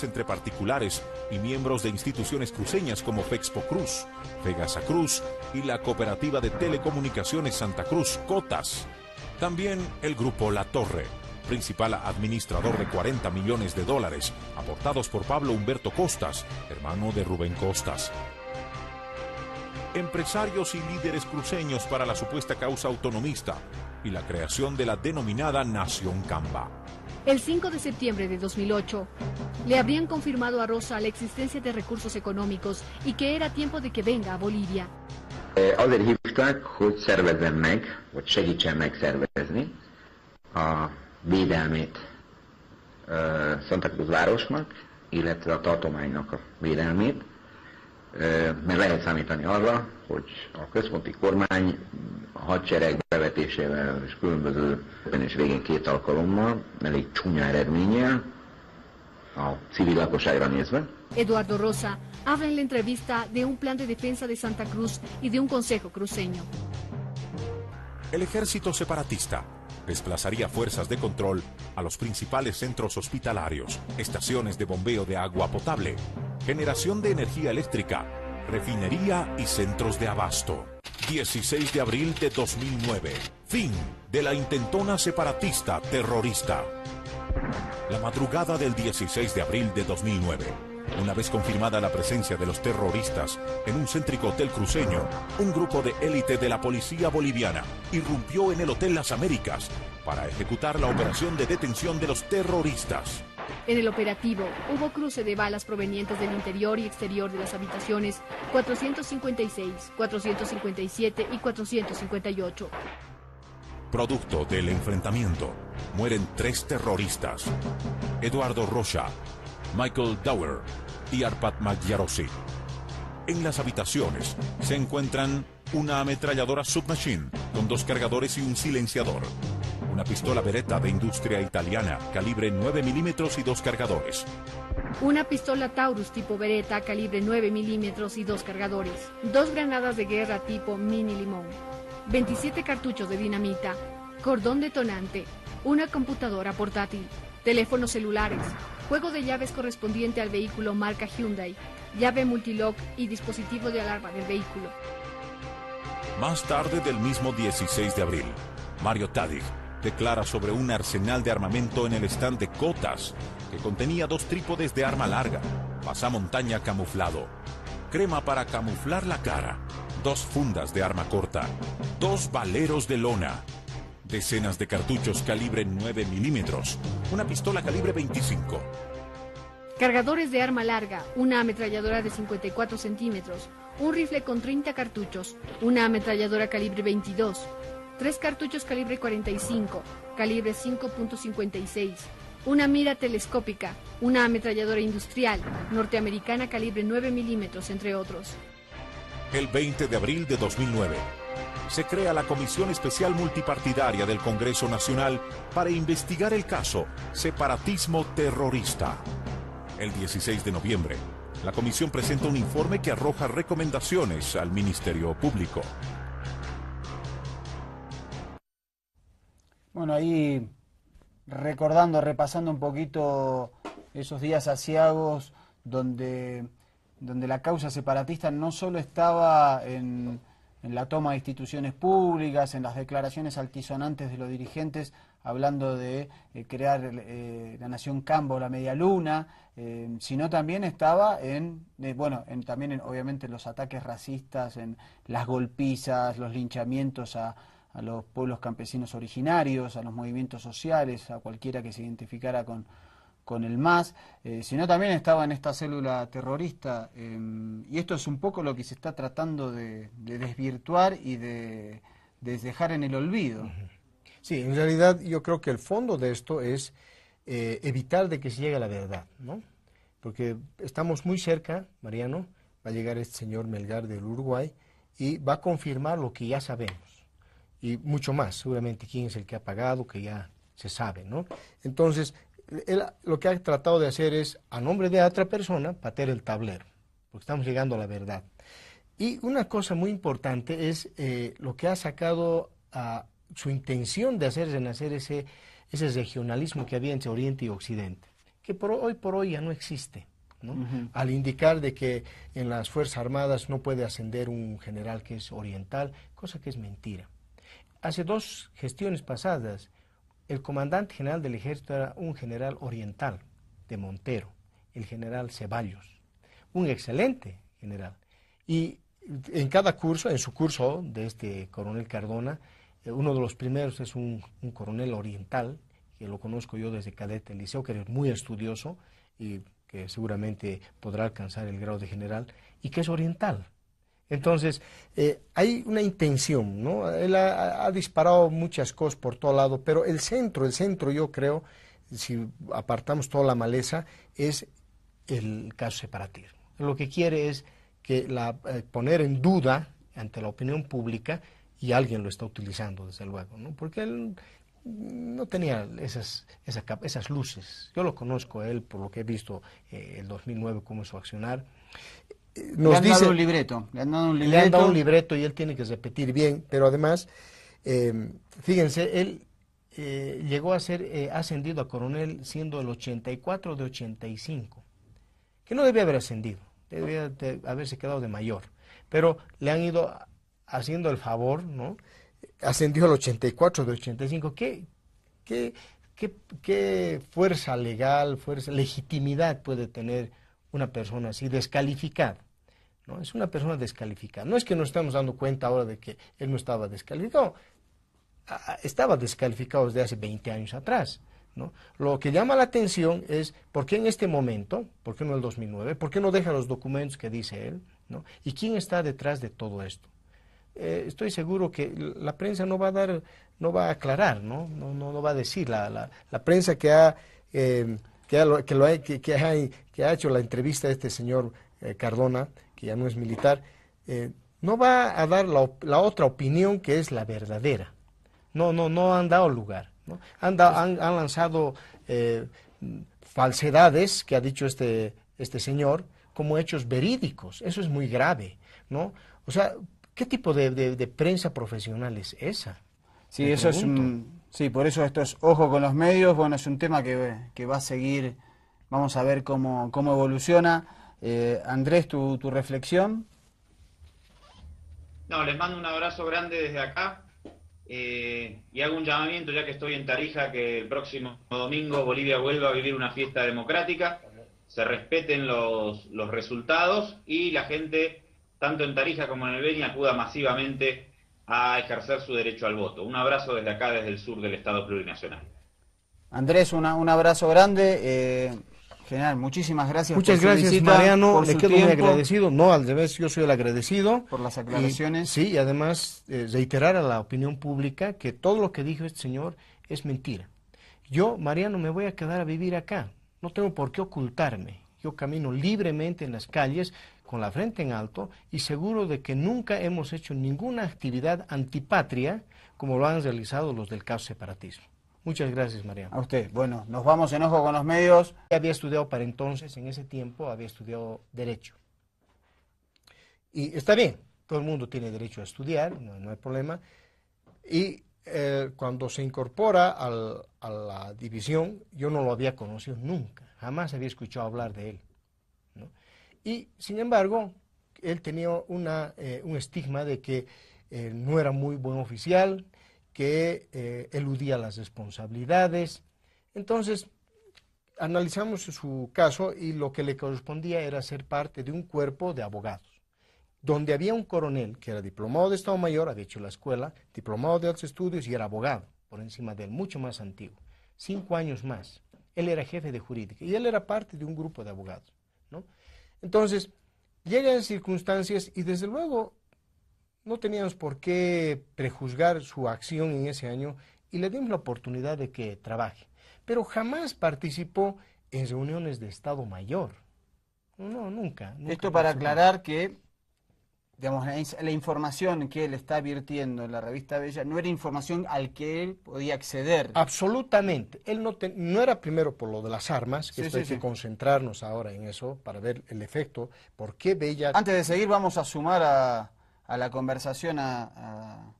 Entre particulares y miembros de instituciones cruceñas como Fexpo Cruz, Fegasa Cruz y la Cooperativa de Telecomunicaciones Santa Cruz, COTAS. También el Grupo La Torre, principal administrador de $40 millones aportados por Pablo Humberto Costas, hermano de Rubén Costas. Empresarios y líderes cruceños para la supuesta causa autonomista y la creación de la denominada Nación Camba. El 5 de septiembre de 2008, le habrían confirmado a Rosa la existencia de recursos económicos y que era tiempo de que venga a Bolivia. Azért hívtak, hogy szervezzen meg, vagy segítsen megszervezni a védelmét Santa Cruz városnak, illetve a tartománynak a védelmét, mert lehet számítani arra, hogy a központi kormány a hadsereg bevetésével és különböző és végén 2 alkalommal, elég csúnya eredménnyel a civil lakosságra nézve. Eduardo Rosa habla en la entrevista de un plan de defensa de Santa Cruz y de un consejo cruceño. El ejército separatista desplazaría fuerzas de control a los principales centros hospitalarios, estaciones de bombeo de agua potable, generación de energía eléctrica, refinería y centros de abasto. 16 de abril de 2009. Fin de la intentona separatista terrorista. La madrugada del 16 de abril de 2009. Una vez confirmada la presencia de los terroristas en un céntrico hotel cruceño, un grupo de élite de la policía boliviana irrumpió en el Hotel Las Américas para ejecutar la operación de detención de los terroristas. En el operativo hubo cruce de balas provenientes del interior y exterior de las habitaciones 456, 457 y 458. Producto del enfrentamiento, mueren 3 terroristas: Eduardo Rocha, Michael Dauer y Arpad Magyarossi. En las habitaciones se encuentran una ametralladora submachine con 2 cargadores y un silenciador, una pistola Beretta de industria italiana calibre 9 milímetros y 2 cargadores, Una pistola Taurus tipo Beretta calibre 9 milímetros y 2 cargadores. 2 granadas de guerra tipo Mini Limón. 27 cartuchos de dinamita. Cordón detonante. Una computadora portátil. Teléfonos celulares. Juego de llaves correspondiente al vehículo marca Hyundai. Llave multilock y dispositivo de alarma del vehículo. Más tarde del mismo 16 de abril, Mario Tadic declara sobre un arsenal de armamento en el stand de Cotas que contenía 2 trípodes de arma larga, pasamontaña camuflado, crema para camuflar la cara, 2 fundas de arma corta, 2 valeros de lona, decenas de cartuchos calibre 9 milímetros, una pistola calibre 25. Cargadores de arma larga, una ametralladora de 54 centímetros, un rifle con 30 cartuchos, una ametralladora calibre 22, 3 cartuchos calibre 45, calibre 5.56, una mira telescópica, una ametralladora industrial, norteamericana calibre 9 milímetros, entre otros. El 20 de abril de 2009, se crea la Comisión Especial Multipartidaria del Congreso Nacional para investigar el caso Separatismo Terrorista. El 16 de noviembre, la comisión presenta un informe que arroja recomendaciones al Ministerio Público. Bueno, ahí repasando un poquito esos días aciagos donde la causa separatista no solo estaba en la toma de instituciones públicas, en las declaraciones altisonantes de los dirigentes, hablando de crear la nación Cambo, la media luna, sino también estaba también obviamente los ataques racistas, en las golpizas, los linchamientos a los pueblos campesinos originarios, a los movimientos sociales, a cualquiera que se identificara con el MAS, sino también estaba en esta célula terrorista, y esto es un poco lo que se está tratando de desvirtuar y de dejar en el olvido. Sí, en realidad yo creo que el fondo de esto es evitar de que se llegue a la verdad, ¿no? Porque estamos muy cerca, Mariano, va a llegar este señor Melgar del Uruguay y va a confirmar lo que ya sabemos. Y mucho más, seguramente quién es el que ha pagado, que ya se sabe, ¿no? Entonces, él lo que ha tratado de hacer es, a nombre de otra persona, patear el tablero, porque estamos llegando a la verdad. Y una cosa muy importante es lo que ha sacado a su intención de hacer renacer ese regionalismo que había entre Oriente y Occidente, que hoy por hoy ya no existe, ¿no? Al indicar de que en las Fuerzas Armadas no puede ascender un general que es oriental, cosa que es mentira. Hace 2 gestiones pasadas, el comandante general del ejército era un general oriental de Montero, el general Ceballos, un excelente general. Y en cada curso, en su curso de este coronel Cardona, uno de los primeros es un coronel oriental, que lo conozco yo desde cadete del liceo, que es muy estudioso y que seguramente podrá alcanzar el grado de general, y que es oriental. Entonces, hay una intención, ¿no? Él ha disparado muchas cosas por todo lado, pero el centro yo creo, si apartamos toda la maleza, es el caso separatismo. Lo que quiere es que poner en duda ante la opinión pública, y alguien lo está utilizando, desde luego, ¿no? Porque él no tenía esas luces. Yo lo conozco a él por lo que he visto el 2009, cómo es su accionar. Le han dado un libreto. Le han dado un libreto y él tiene que repetir bien, pero además, fíjense, él llegó a ser ascendido a coronel siendo el 84 de 85, que no debía haber ascendido, debía de haberse quedado de mayor, pero le han ido haciendo el favor, ¿no? Ascendió al 84 de 85. ¿Qué fuerza legal, legitimidad puede tener una persona así descalificada? ¿No? Es una persona descalificada. No es que nos estamos dando cuenta ahora de que él no estaba descalificado. Estaba descalificado desde hace 20 años atrás, ¿no? Lo que llama la atención es por qué en este momento, por qué no el 2009, por qué no deja los documentos que dice él, ¿no? Y quién está detrás de todo esto. Estoy seguro que la prensa no va a dar, no va a aclarar, ¿no? No va a decir. La prensa que ha hecho la entrevista a este señor Cardona, que ya no es militar, no va a dar la otra opinión que es la verdadera. No han dado lugar, ¿no? Han lanzado falsedades que ha dicho este señor como hechos verídicos. Eso es muy grave, ¿no? O sea, ¿qué tipo de prensa profesional es esa? Sí, eso pregunto. Sí, por eso esto es ojo con los medios. Bueno, es un tema que va a seguir. Vamos a ver cómo evoluciona. Andrés, tu reflexión. No, les mando un abrazo grande desde acá y hago un llamamiento, ya que estoy en Tarija, que el próximo domingo Bolivia vuelva a vivir una fiesta democrática, se respeten los resultados y la gente, tanto en Tarija como en el Beni, acuda masivamente a ejercer su derecho al voto. Un abrazo desde acá, desde el sur del Estado Plurinacional. Andrés, un abrazo grande. General, muchísimas gracias. Muchas gracias, visita, Mariano. Le quedo muy agradecido. No, al revés, yo soy el agradecido. Por las aclaraciones. Sí, y además reiterar a la opinión pública que todo lo que dijo este señor es mentira. Yo, Mariano, me voy a quedar a vivir acá. No tengo por qué ocultarme. Yo camino libremente en las calles, con la frente en alto, y seguro de que nunca hemos hecho ninguna actividad antipatria como lo han realizado los del caso separatismo. Muchas gracias, Mariano. A usted. Bueno, nos vamos en ojo con los medios. Había estudiado para entonces, en ese tiempo, había estudiado Derecho. Y está bien, todo el mundo tiene derecho a estudiar, no hay problema. Y cuando se incorpora a la división, yo no lo había conocido nunca, jamás había escuchado hablar de él, ¿no? Y, sin embargo, él tenía un estigma de que no era muy buen oficial, que eludía las responsabilidades. Entonces, analizamos su caso y lo que le correspondía era ser parte de un cuerpo de abogados, donde había un coronel que era diplomado de Estado Mayor, había hecho la escuela, diplomado de altos estudios y era abogado, por encima de él, mucho más antiguo, 5 años más. Él era jefe de jurídica y él era parte de un grupo de abogados, ¿no? Entonces, llegan circunstancias y desde luego no teníamos por qué prejuzgar su acción en ese año y le dimos la oportunidad de que trabaje. Pero jamás participó en reuniones de Estado Mayor. No, nunca. Esto para aclarar que, digamos, la información que él está virtiendo en la revista Bella no era información al que él podía acceder. Absolutamente. Él no era primero por lo de las armas, que sí, hay que concentrarnos ahora en eso para ver el efecto. ¿Por qué Bella? Antes de seguir, vamos a sumar a la conversación a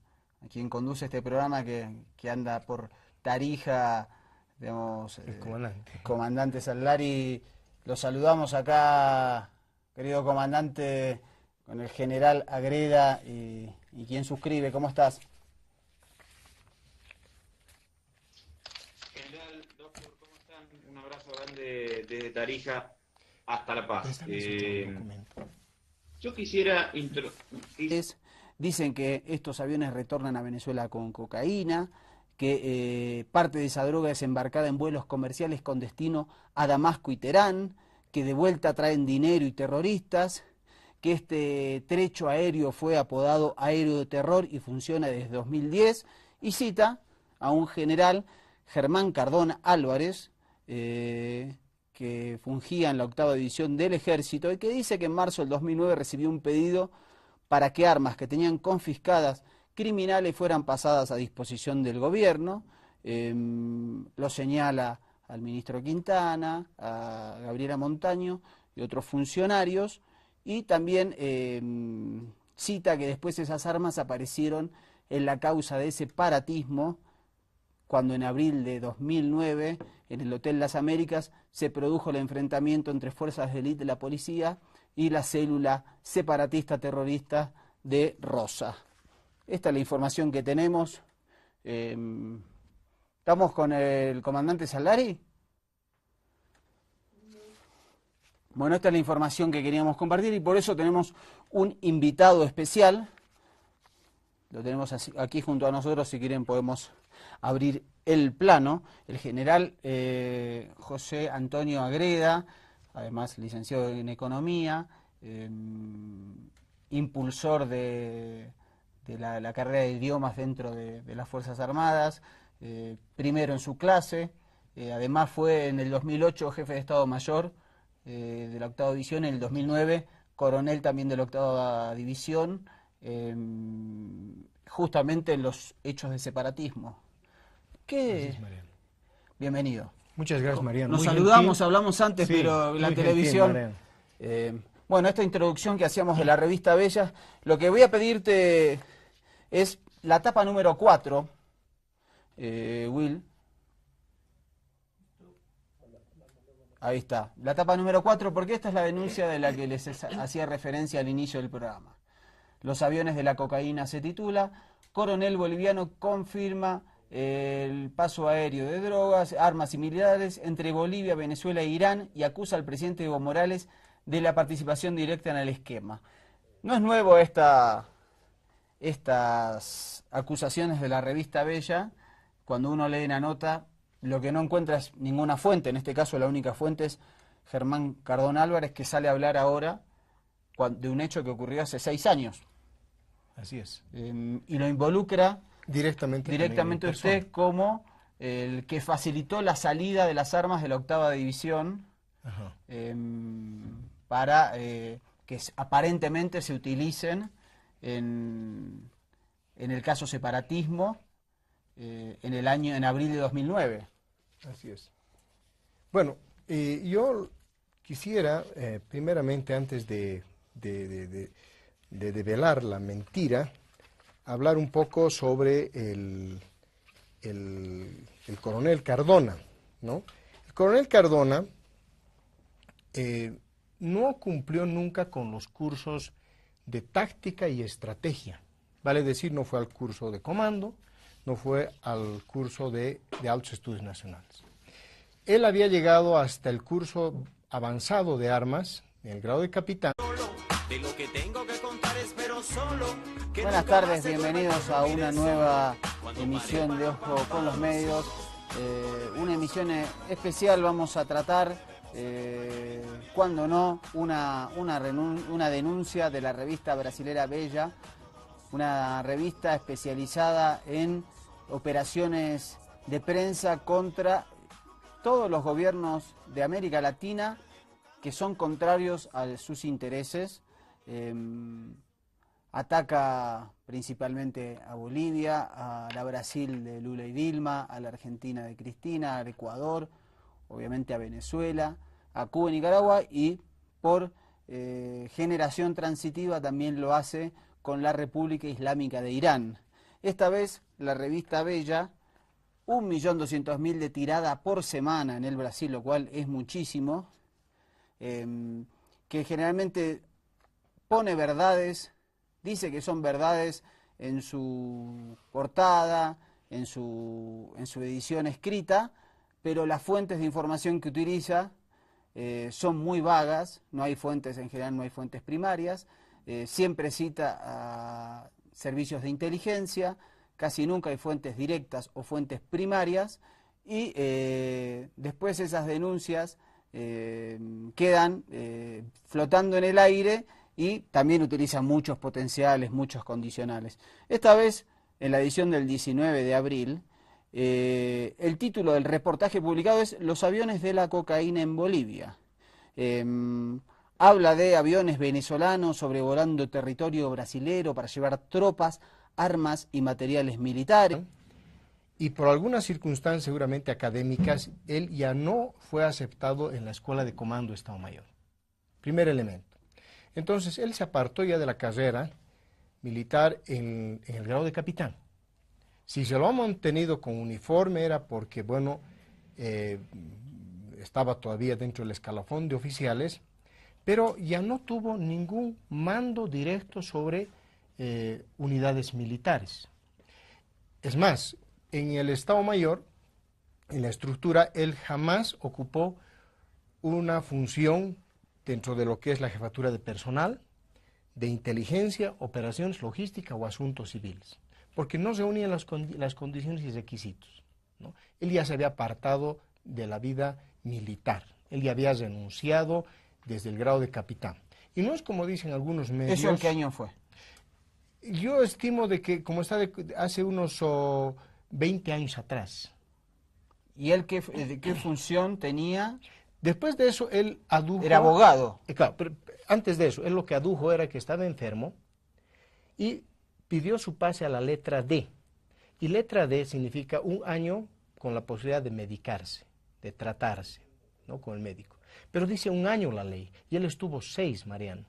quien conduce este programa que anda por Tarija, digamos, el comandante Sallari. Lo saludamos acá, querido comandante, con el general Agreda y quien suscribe. ¿Cómo estás? General, doctor, ¿cómo están? Un abrazo grande desde Tarija hasta La Paz. Yo quisiera Dicen que estos aviones retornan a Venezuela con cocaína, que parte de esa droga es embarcada en vuelos comerciales con destino a Damasco y Teherán, que de vuelta traen dinero y terroristas, que este trecho aéreo fue apodado aéreo de terror y funciona desde 2010, y cita a un general, Germán Cardona Álvarez, que fungía en la 8ª división del Ejército y que dice que en marzo del 2009 recibió un pedido para que armas que tenían confiscadas criminales fueran pasadas a disposición del gobierno. Lo señala al ministro Quintana, a Gabriela Montaño y otros funcionarios, y también cita que después esas armas aparecieron en la causa de separatismo, cuando en abril de 2009, en el Hotel Las Américas, se produjo el enfrentamiento entre fuerzas de élite de la policía y la célula separatista terrorista de Rosa. Esta es la información que tenemos. ¿Estamos con el comandante Sallari? Bueno, esta es la información que queríamos compartir y por eso tenemos un invitado especial. lo tenemos aquí junto a nosotros, si quieren podemos abrir el plano. El general José Antonio Agreda, además licenciado en Economía, impulsor de la carrera de idiomas dentro de las Fuerzas Armadas, primero en su clase, además fue en el 2008 jefe de Estado Mayor de la 8ª División, en el 2009 coronel también de la 8ª División, justamente en los hechos de separatismo. Gracias, Mariano. Bienvenido. Muchas gracias, Mariano. Nos Muy saludamos, gentil. hablamos antes, Sí, pero la muy televisión... gentil, Mariano. Bueno, esta introducción que hacíamos de la revista Bella, lo que voy a pedirte es la tapa número 4, Will. Ahí está, la tapa número 4, porque esta es la denuncia de la que les hacía referencia al inicio del programa. Los aviones de la cocaína se titula, coronel boliviano confirma el paso aéreo de drogas, armas y militares entre Bolivia, Venezuela e Irán y acusa al presidente Evo Morales de la participación directa en el esquema. No es nuevo estas acusaciones de la revista Bella. Cuando uno lee una nota, lo que no encuentra es ninguna fuente. En este caso la única fuente es Germán Cardón Álvarez, que sale a hablar ahora de un hecho que ocurrió hace 6 años. Así es. Y lo involucra directamente usted como el que facilitó la salida de las armas de la 8ª División. Ajá. Para que aparentemente se utilicen en el caso separatismo en abril de 2009. Así es. Bueno, yo quisiera, primeramente, antes de develar la mentira, hablar un poco sobre el coronel Cardona, ¿no? El coronel Cardona no cumplió nunca con los cursos de táctica y estrategia. Vale decir, no fue al curso de comando, no fue al curso de altos estudios nacionales. Él había llegado hasta el curso avanzado de armas, en el grado de capitán. Buenas tardes, bienvenidos a una nueva emisión de Ojo con los Medios. Una emisión especial, vamos a tratar, cuando no, una denuncia de la revista brasilera Bella, una revista especializada en operaciones de prensa contra todos los gobiernos de América Latina que son contrarios a sus intereses. Ataca principalmente a Bolivia, a la Brasil de Lula y Dilma, a la Argentina de Cristina, al Ecuador, obviamente a Venezuela, a Cuba y Nicaragua, y por generación transitiva también lo hace con la República Islámica de Irán. Esta vez la revista Bella, 1.200.000 de tirada por semana en el Brasil, lo cual es muchísimo, que generalmente pone verdades, dice que son verdades en su portada, en su edición escrita, pero las fuentes de información que utiliza son muy vagas, no hay fuentes en general, no hay fuentes primarias, siempre cita a servicios de inteligencia, casi nunca hay fuentes directas o fuentes primarias, y después esas denuncias quedan flotando en el aire y también utilizan muchos potenciales, muchos condicionales. Esta vez, en la edición del 19 de abril, el título del reportaje publicado es Los aviones de la cocaína en Bolivia. Habla de aviones venezolanos sobrevolando territorio brasilero para llevar tropas, armas y materiales militares. Y por algunas circunstancias seguramente académicas, él ya no fue aceptado en la Escuela de Comando de Estado Mayor. Primer elemento. Entonces, él se apartó ya de la carrera militar en el grado de capitán. Si se lo ha mantenido con uniforme era porque, bueno, estaba todavía dentro del escalafón de oficiales, pero ya no tuvo ningún mando directo sobre unidades militares. Es más, en el Estado Mayor, en la estructura, él jamás ocupó una función dentro de lo que es la jefatura de personal, de inteligencia, operaciones, logística o asuntos civiles. porque no reunían las condiciones y requisitos, ¿no? Él ya se había apartado de la vida militar, él ya había renunciado desde el grado de capitán. Y no es como dicen algunos medios... ¿Eso en qué año fue? Yo estimo de que como está hace unos 20 años atrás. ¿Y él qué función tenía? Después de eso, él adujo... Era abogado. Claro, pero antes de eso, él lo que adujo era que estaba enfermo y pidió su pase a la letra D. Y letra D significa un año con la posibilidad de medicarse, de tratarse, ¿no?, con el médico. Pero dice un año la ley, y él estuvo 6, Mariano.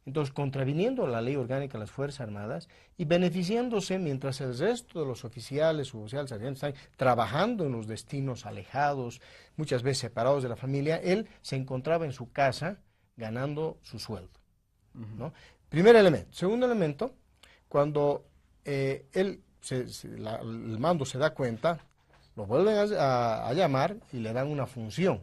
Entonces, contraviniendo la ley orgánica de las Fuerzas Armadas y beneficiándose mientras el resto de los oficiales, suboficiales, sargentos están trabajando en los destinos alejados, muchas veces separados de la familia, él se encontraba en su casa ganando su sueldo, ¿no? Primer elemento. Segundo elemento, cuando el mando se da cuenta, lo vuelven a llamar y le dan una función.